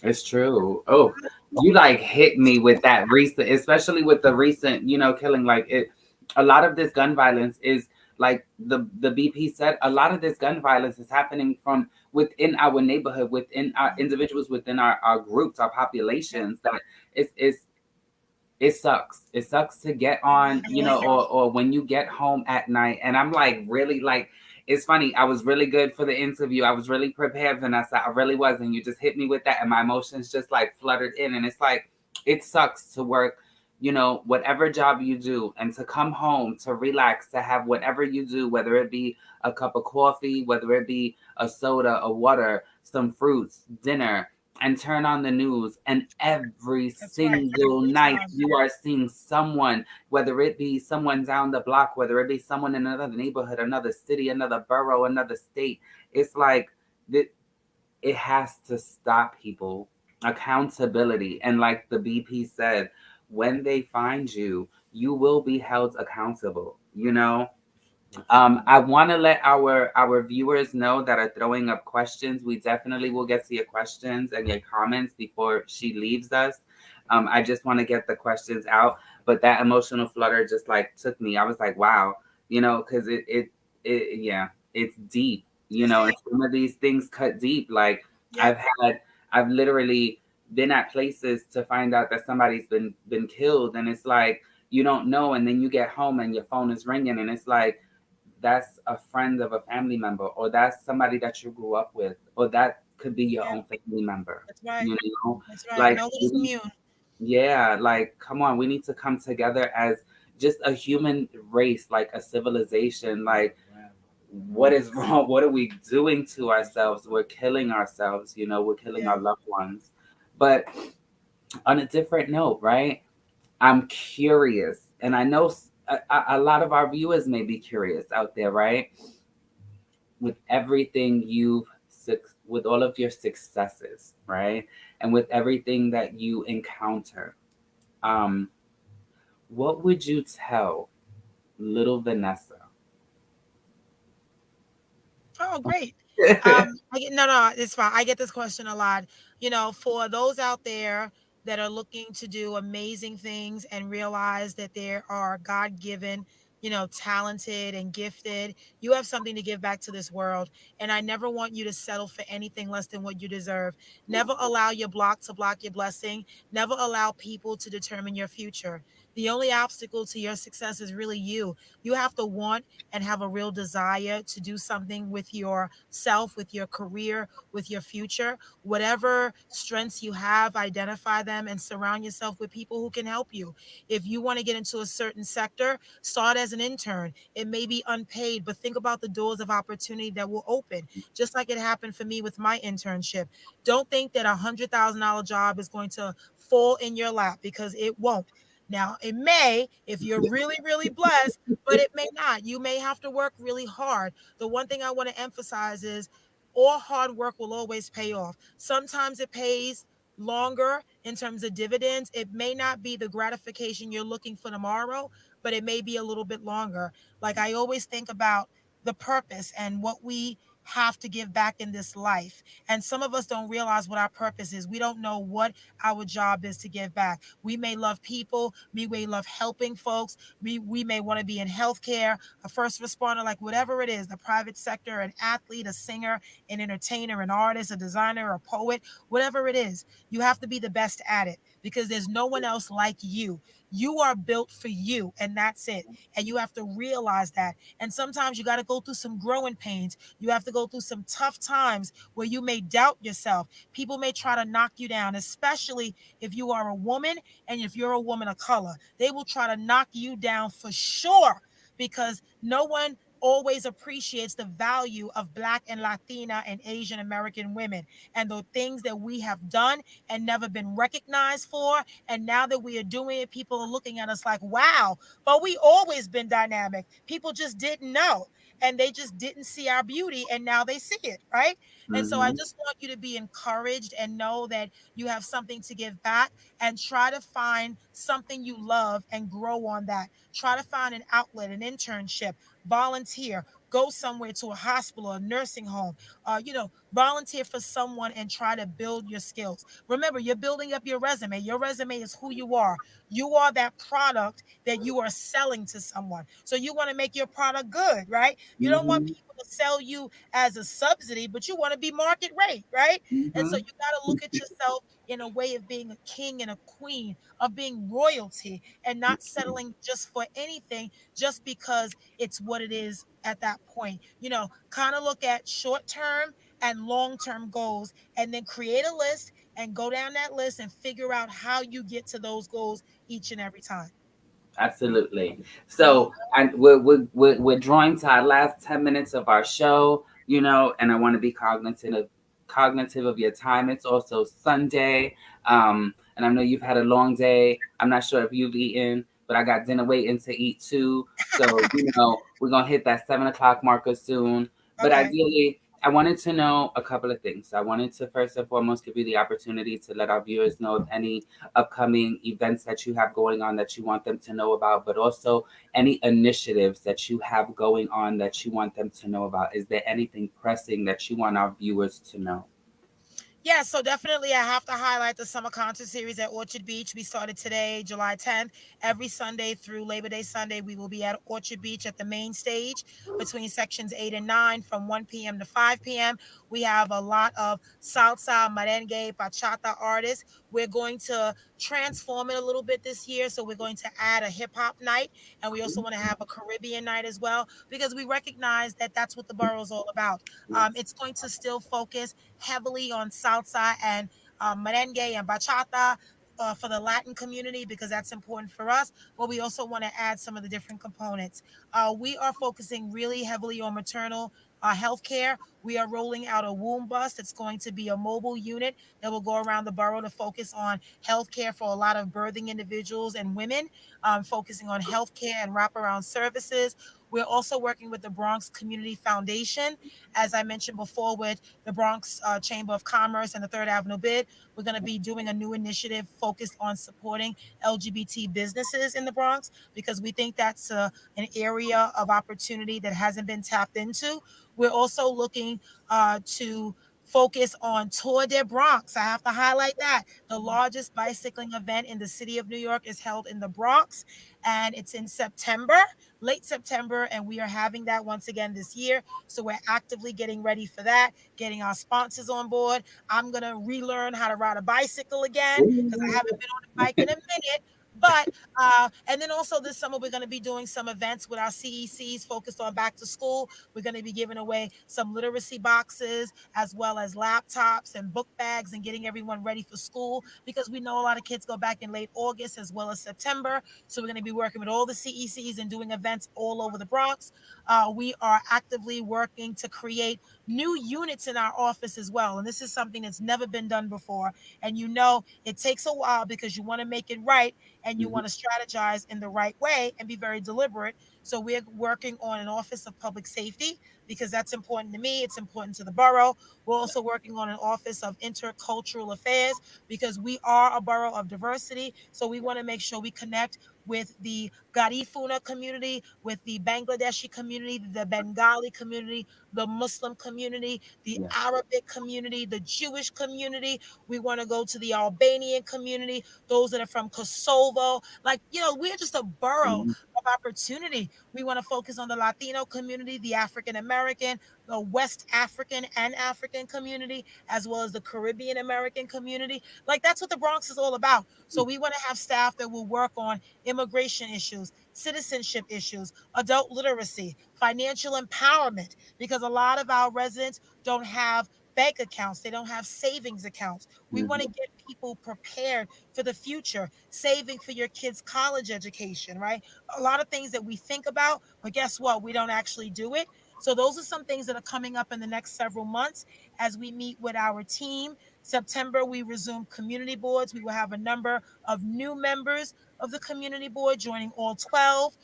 It's true. Oh, you like hit me with that recent, especially with the recent, killing. Like it, a lot of this gun violence is like the BP said. A lot of this gun violence is happening from within our neighborhood, within our individuals, within our groups, our populations. That it's it sucks. It sucks to get on, or when you get home at night. And I'm like, really, like, it's funny. I was really good for the interview. I was really prepared, Vanessa. I really was. And you just hit me with that. And my emotions just like fluttered in. And it's like, it sucks to work, whatever job you do and to come home, to relax, to have whatever you do, whether it be a cup of coffee, whether it be a soda, a water, some fruits, dinner, and turn on the news, and every That's right. single Every night time. you are seeing someone, whether it be someone down the block, whether it be someone in another neighborhood, another city, another borough, another state. It's like it has to stop, people. Accountability. And like the BP said, when they find you, you will be held accountable, I want to let our viewers know that are throwing up questions. We definitely will get to your questions and your comments before she leaves us. I just want to get the questions out, but that emotional flutter just like took me. I was like, wow, because yeah, it's deep, It's and deep. some of these things cut deep. Like Yep. I've I've literally been at places to find out that somebody's been killed, and it's like you don't know, and then you get home and your phone is ringing, and it's like that's a friend of a family member, or that's somebody that you grew up with, or that could be your Yep. own family member. That's right. You know, That's right. like No one is immune. yeah, like come on, we need to come together as just a human race, like a civilization. Like, what is wrong? What are we doing to ourselves? We're killing ourselves. We're killing Yeah. our loved ones. But on a different note, right? I'm curious, and I know a lot of our viewers may be curious out there, right? With everything with all of your successes, right? And with everything that you encounter, um, what would you tell little Vanessa? Oh, great. No, it's fine. I get this question a lot. For those out there that are looking to do amazing things and realize that there are God given, talented and gifted, you have something to give back to this world. And I never want you to settle for anything less than what you deserve. Never allow your block to block your blessing. Never allow people to determine your future. The only obstacle to your success is really you. You have to want and have a real desire to do something with yourself, with your career, with your future. Whatever strengths you have, identify them and surround yourself with people who can help you. If you want to get into a certain sector, start as an intern. It may be unpaid, but think about the doors of opportunity that will open, just like it happened for me with my internship. Don't think that $100,000 job is going to fall in your lap because it won't. Now, it may if you're really, really blessed, but it may not. You may have to work really hard. The one thing I want to emphasize is all hard work will always pay off. Sometimes it pays longer in terms of dividends. It may not be the gratification you're looking for tomorrow, but it may be a little bit longer. Like I always think about the purpose and what we have to give back in this life. And some of us don't realize what our purpose is. We don't know what our job is to give back. We may love people, we may love helping folks, we may want to be in healthcare, a first responder, like whatever it is, the private sector, an athlete, a singer, an entertainer, an artist, a designer, a poet, whatever it is. You have to be the best at it because there's no one else like you. You are built for you, and that's it. And you have to realize that. And sometimes you got to go through some growing pains. You have to go through some tough times where you may doubt yourself. People may try to knock you down, especially if you are a woman and if you're a woman of color. They will try to knock you down for sure, because no one always appreciates the value of Black and Latina and Asian American women and the things that we have done and never been recognized for. And now that we are doing it, people are looking at us like, wow, but we always been dynamic. People just didn't know, and they just didn't see our beauty, and now they see it, right? And so I Hmm. just want you to be encouraged and know that you have something to give back, and try to find something you love and grow on that. Try to find an outlet, an internship, volunteer, go somewhere to a hospital, a nursing home, volunteer for someone and try to build your skills. Remember, you're building up your resume. Your resume is who you are. You are that product that you are selling to someone. So you want to make your product good, right? You don't want Hmm. people to sell you as a subsidy, but you want to be market rate, right? And so Hmm. you got to look at yourself in a way of being a king and a queen, of being royalty, and not settling just for anything just because it's what it is at that point. Kind of look at short term and long term goals, and then create a list and go down that list and figure out how you get to those goals each and every time. Absolutely. There you So, and we're drawing to our last 10 minutes of our show, and I want to be cognitive of your time. It's also Sunday, and I know you've had a long day. I'm not sure if you've eaten, but I got dinner waiting to eat too. So, we're gonna hit that 7 o'clock marker soon. go. But Okay. ideally, I wanted to know a couple of things. I wanted to first and foremost give you the opportunity to let our viewers know of any upcoming events that you have going on that you want them to know about, but also any initiatives that you have going on that you want them to know about. Is there anything pressing that you want our viewers to know? Yeah, so definitely I have to highlight the summer concert series at Orchard Beach. We started today, July 10th. Every Sunday through Labor Day Sunday, we will be at Orchard Beach at the main stage between sections 8 and 9 from 1 p.m. to 5 p.m. We have a lot of salsa, merengue, bachata artists. We're going to transform it a little bit this year. So we're going to add a hip hop night, and we also want to have a Caribbean night as well, because we recognize that that's what the borough is all about. Yes. It's going to still focus heavily on salsa and merengue and bachata. For the Latin community, because that's important for us, but we also want to add some of the different components. We are focusing really heavily on maternal health care. We are rolling out a womb bus that's going to be a mobile unit that will go around the borough to focus on health care for a lot of birthing individuals and women, focusing on health care and wraparound services. We're also working with the Bronx Community Foundation, as I mentioned before, with the Bronx Chamber of Commerce and the Third Avenue Bid. We're going to be doing a new initiative focused on supporting LGBT businesses in the Bronx, because we think that's an area of opportunity that hasn't been tapped into. We're also looking to focus on Tour de Bronx. I have to highlight that. The largest bicycling event in the city of New York is held in the Bronx, and it's in September, late September, and we are having that once again this year. So we're actively getting ready for that, getting our sponsors on board. I'm going to relearn how to ride a bicycle again, because I haven't been on a bike in a minute. But and then also this summer we're going to be doing some events with our CECs focused on back to school. We're going to be giving away some literacy boxes, as well as laptops and book bags, and getting everyone ready for school, because we know a lot of kids go back in late August as well as September. So we're going to be working with all the CECs and doing events all over the Bronx. We are actively working to create new units in our office as well. And this is something that's never been done before. And it takes a while, because you want to make it right, and you Mhm. want to strategize in the right way and be very deliberate. So we're working on an office of public safety, because that's important to me. It's important to the borough. We're also working on an office of intercultural affairs, because we are a borough of diversity. So we want to make sure we connect with the Garifuna community, with the Bangladeshi community, the Bengali community, the Muslim community, the Yeah. Arabic community, the Jewish community. We want to go to the Albanian community, those that are from Kosovo. Like, we're just a borough Mhm. opportunity. We want to focus on the Latino community, the African American, the West African and African community, as well as the Caribbean American community. Like that's what the Bronx is all about. So we want to have staff that will work on immigration issues, citizenship issues, adult literacy, financial empowerment, because a lot of our residents don't have bank accounts, they don't have savings accounts. We want to Mhm. get people prepared for the future, saving for your kids' college education, right? A lot of things that we think about, but guess what? We don't actually do it. So, those are some things that are coming up in the next several months as we meet with our team. September, we resume community boards. We will have a number of new members of the community board joining all 12.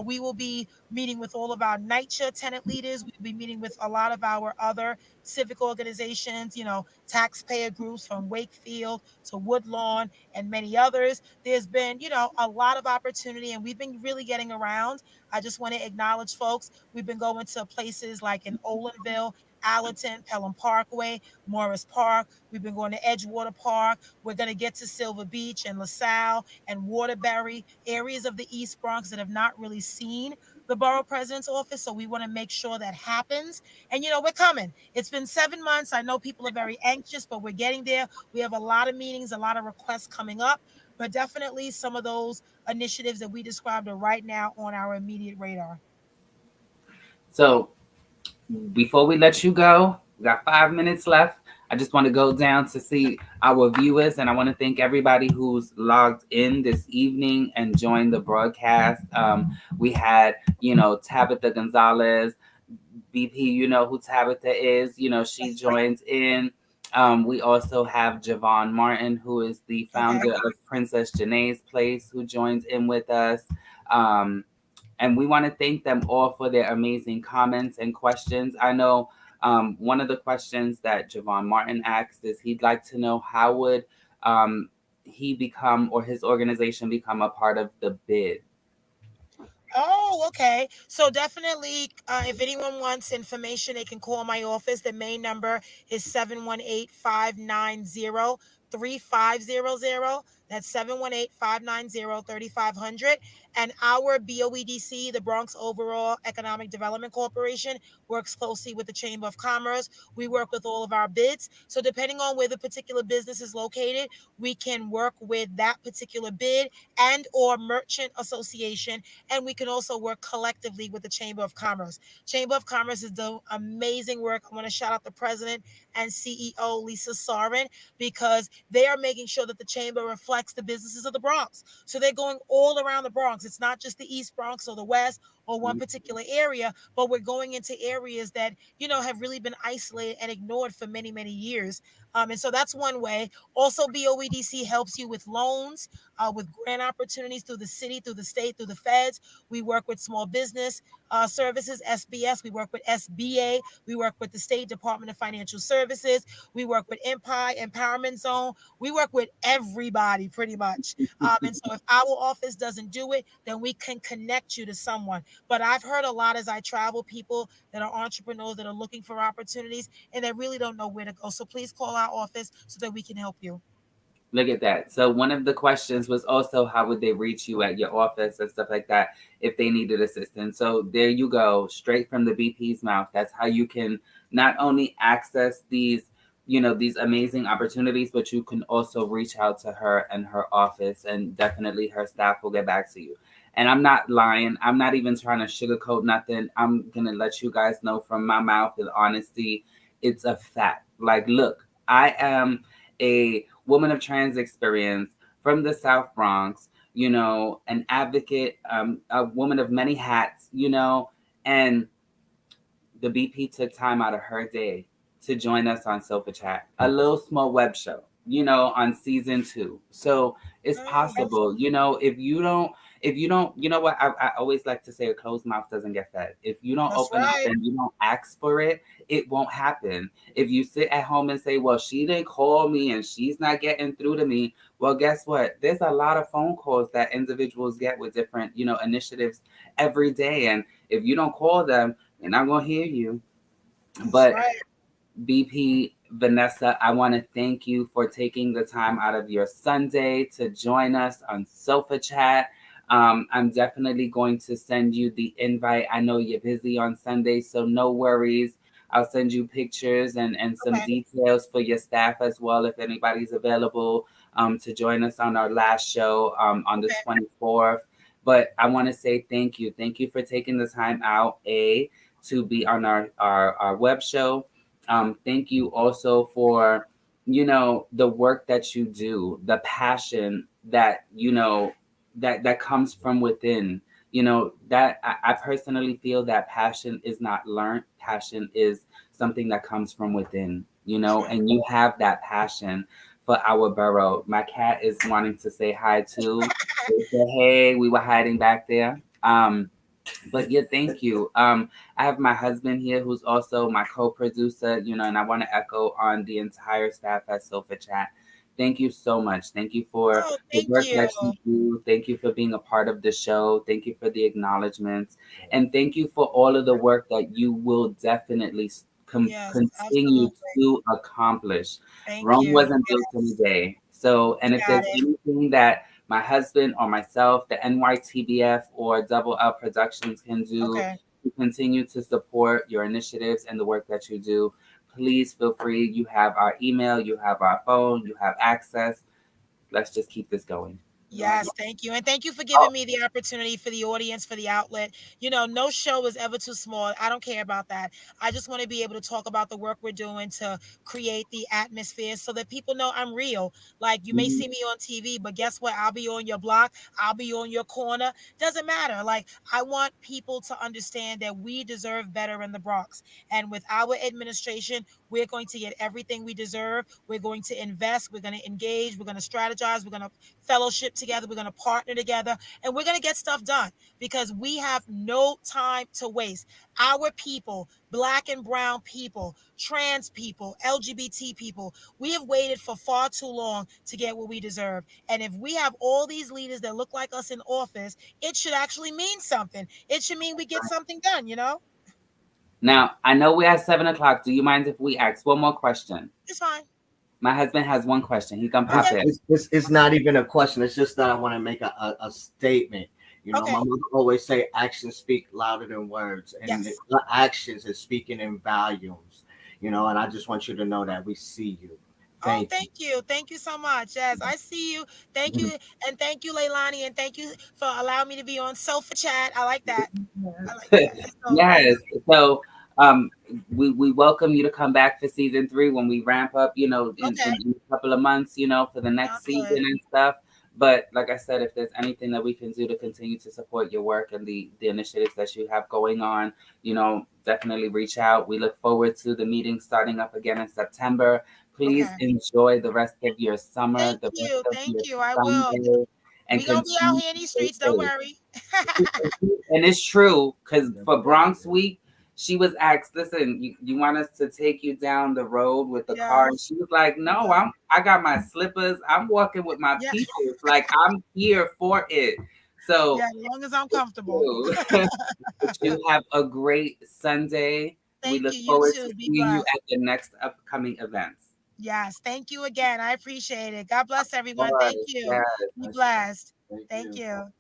We will be meeting with all of our NYCHA tenant leaders. We'll be meeting with a lot of our other civic organizations, taxpayer groups from Wakefield to Woodlawn and many others. There's been, a lot of opportunity and we've been really getting around. I just want to acknowledge folks. We've been going to places like in Olinville, Allerton, Pelham Parkway, Morris Park. We've been going to Edgewater Park. We're going to get to Silver Beach and LaSalle and Waterbury, areas of the East Bronx that have not really seen the borough president's office. So we want to make sure that happens. And, we're coming. It's been 7 months. I know people are very anxious, but we're getting there. We have a lot of meetings, a lot of requests coming up, but definitely some of those initiatives that we described are right now on our immediate radar. So before we let you go, we got 5 minutes left. I just want to go down to see our viewers, and I want to thank everybody who's logged in this evening and joined the broadcast. We had, Tabitha Gonzalez, BP. You know who Tabitha is. She That's right. joins in. We also have Javon Martin, who is the Okay. founder of Princess Janae's Place, who joins in with us. Um, and we want to thank them all for their amazing comments and questions. I know one of the questions that Javon Martin asked is he'd like to know how would he become or his organization become a part of the bid. Oh, okay. So definitely, if anyone wants information, they can call my office. The main number is 718-590-3500. That's 718-590-3500. And our BOEDC, the Bronx Overall Economic Development Corporation, works closely with the Chamber of Commerce. We work with all of our bids. So depending on where the particular business is located, we can work with that particular bid and or merchant association, and we can also work collectively with the Chamber of Commerce. Chamber of Commerce is doing amazing work. I want to shout out the president and CEO, Lisa Sarin, because they are making sure that the Chamber reflects the businesses of the Bronx. So they're going all around the Bronx. It's not just the East Bronx or the West or one particular area, but we're going into areas that, have really been isolated and ignored for many, many years. And so that's one way. Also, BOEDC helps you with loans, with grant opportunities through the city, through the state, through the feds. We work with small business services, SBS. We work with SBA. We work with the State Department of Financial Services. We work with Empire Empowerment Zone. We work with everybody pretty much. And so if our office doesn't do it, then we can connect you to someone. But I've heard a lot as I travel, people that are entrepreneurs that are looking for opportunities and they really don't know where to go. So please call our office so that we can help you. Look at that. So one of the questions was also how would they reach you at your office and stuff like that if they needed assistance. So there you go, straight from the BP's mouth. That's how you can not only access these amazing opportunities, but you can also reach out to her and her office, and definitely her staff will get back to you. And I'm not lying. I'm not even trying to sugarcoat nothing. I'm gonna let you guys know from my mouth with honesty. It's a fact. Like, look, I am a woman of trans experience from the South Bronx, an advocate, a woman of many hats, and the BP took time out of her day to join us on Sofa Chat, a little small web show, on season 2. So it's Mm, possible, if you don't, you know what? I always like to say a closed mouth doesn't get fed. If you don't that's open up right. and you don't ask for it, it won't happen. If you sit at home and say, well, she didn't call me and she's not getting through to me, well, guess what? There's a lot of phone calls that individuals get with different, initiatives every day. And if you don't call them, they're not going to hear you. That's But right. BP, Vanessa, I want to thank you for taking the time out of your Sunday to join us on Sofa Chat. I'm definitely going to send you the invite. I know you're busy on Sunday, so no worries. I'll send you pictures and some Okay. details for your staff as well if anybody's available to join us on our last show on the Okay. 24th. But I want to say thank you. Thank you for taking the time out, to be on our web show. Thank you also for, the work that you do, the passion that, that comes from within. That I personally feel that passion is not learned. Passion is something that comes from within, True. and you have that passion for our borough. My cat is wanting to say hi too. They said, hey, we were hiding back there. But yeah, thank you. I have my husband here who's also my co-producer, and I want to echo on the entire staff at Sofa Chat. Thank you so much. Thank you for Oh, the thank work you. that you do. Thank you for being a part of the show. Thank you for the acknowledgments. And thank you for all of the work that you will definitely Yes, continue absolutely. to accomplish. Thank Rome you. wasn't built in a Yes, day. So, you and if got there's it. anything that my husband or myself, the NYTBF or Double L Productions can do Okay. to continue to support your initiatives and the work that you do, please feel free. You have our email, you have our phone, you have access. Let's just keep this going. Yes, thank you. And thank you for Oh, giving me the opportunity for the audience, for the outlet. No show is ever too small. I don't care about that. I just want to be able to talk about the work we're doing to create the atmosphere so that people know I'm real. Like you may mhm. see me on TV, but guess what? I'll be on your block, I'll be on your corner. Doesn't matter. Like I want people to understand that we deserve better in the Bronx. And with our administration, we're going to get everything we deserve. We're going to invest, we're going to engage, we're going to strategize, we're going to fellowship together. We're going to partner together and we're going to get stuff done because we have no time to waste. Our people, black and brown people, trans people, LGBT people, we have waited for far too long to get what we deserve. And if we have all these leaders that look like us in office, it should actually mean something. It should mean we get something done. Now, I know we're at 7 o'clock. Do you mind if we ask one more question? It's fine. My husband has one question. He can pop Okay. it. It's not even a question. It's just that I want to make a statement. My Okay. mother always say actions speak louder than words, and Yes. the actions is speaking in volumes. And I just want you to know that we see you. Oh, Thank you. thank you. Thank you so much. Yes, I see you. Thank you. And thank you, Leilani. And thank you for allowing me to be on Sofa Chat. I like that. I like that. So, Yes. So um we welcome you to come back for season 3 when we ramp up, okay. in a couple of months, for the next Sounds season good. and stuff. But like I said, if there's anything that we can do to continue to support your work and the initiatives that you have going on, definitely reach out. We look forward to the meeting starting up again in September. Please Okay. enjoy the rest of your summer, Thank the rest you. of Thank your you. I will. Sunday, and We gonna be out continue here in to these stay streets. Don't safe. worry. And it's true because for Bronx Week, she was asked, "Listen, you want us to take you down the road with the car?" And Yes. she was like, "No, Yeah. I got my slippers. I'm walking with my Yeah. people. Like I'm here for it." Yeah. So As long as I'm it's comfortable. true. But you have a great Sunday. We Thank look you. You forward to too. Be seeing you blessed. at the next upcoming events. Yes. Thank you again. I appreciate it. God bless All everyone. right. Thank you. Yes. Be That's blessed. Thank Thank you. you.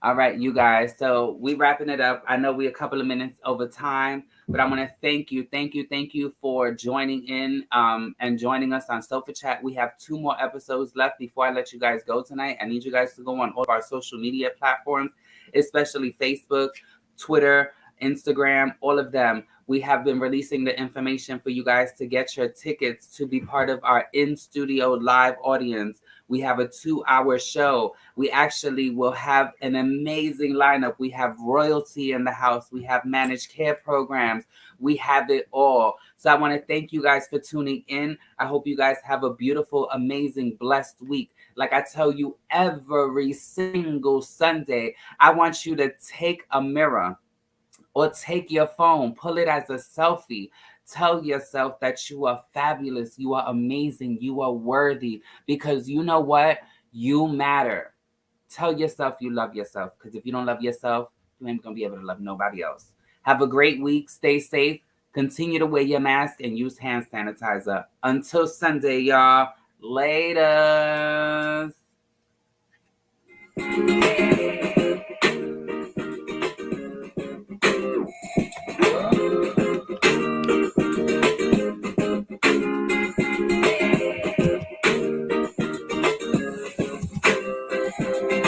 All right, you guys. So we wrapping it up. I know we're a couple of minutes over time, but I want to thank you for joining in and joining us on Sofa Chat. We have 2 more episodes left before I let you guys go tonight. I need you guys to go on all of our social media platforms, especially Facebook, Twitter, Instagram, all of them. We have been releasing the information for you guys to get your tickets to be part of our in studio live audience. We have a 2-hour show. We actually will have an amazing lineup. We have royalty in the house. We have managed care programs. We have it all. So I want to thank you guys for tuning in. I hope you guys have a beautiful, amazing, blessed week. Like I tell you every single Sunday, I want you to take a mirror or take your phone, pull it as a selfie. Tell yourself that you are fabulous, you are amazing, you are worthy, because you know what? You matter. Tell yourself you love yourself, because if you don't love yourself, you ain't gonna be able to love nobody else. Have a great week. Stay safe. Continue to wear your mask and use hand sanitizer. Until Sunday, y'all. Later.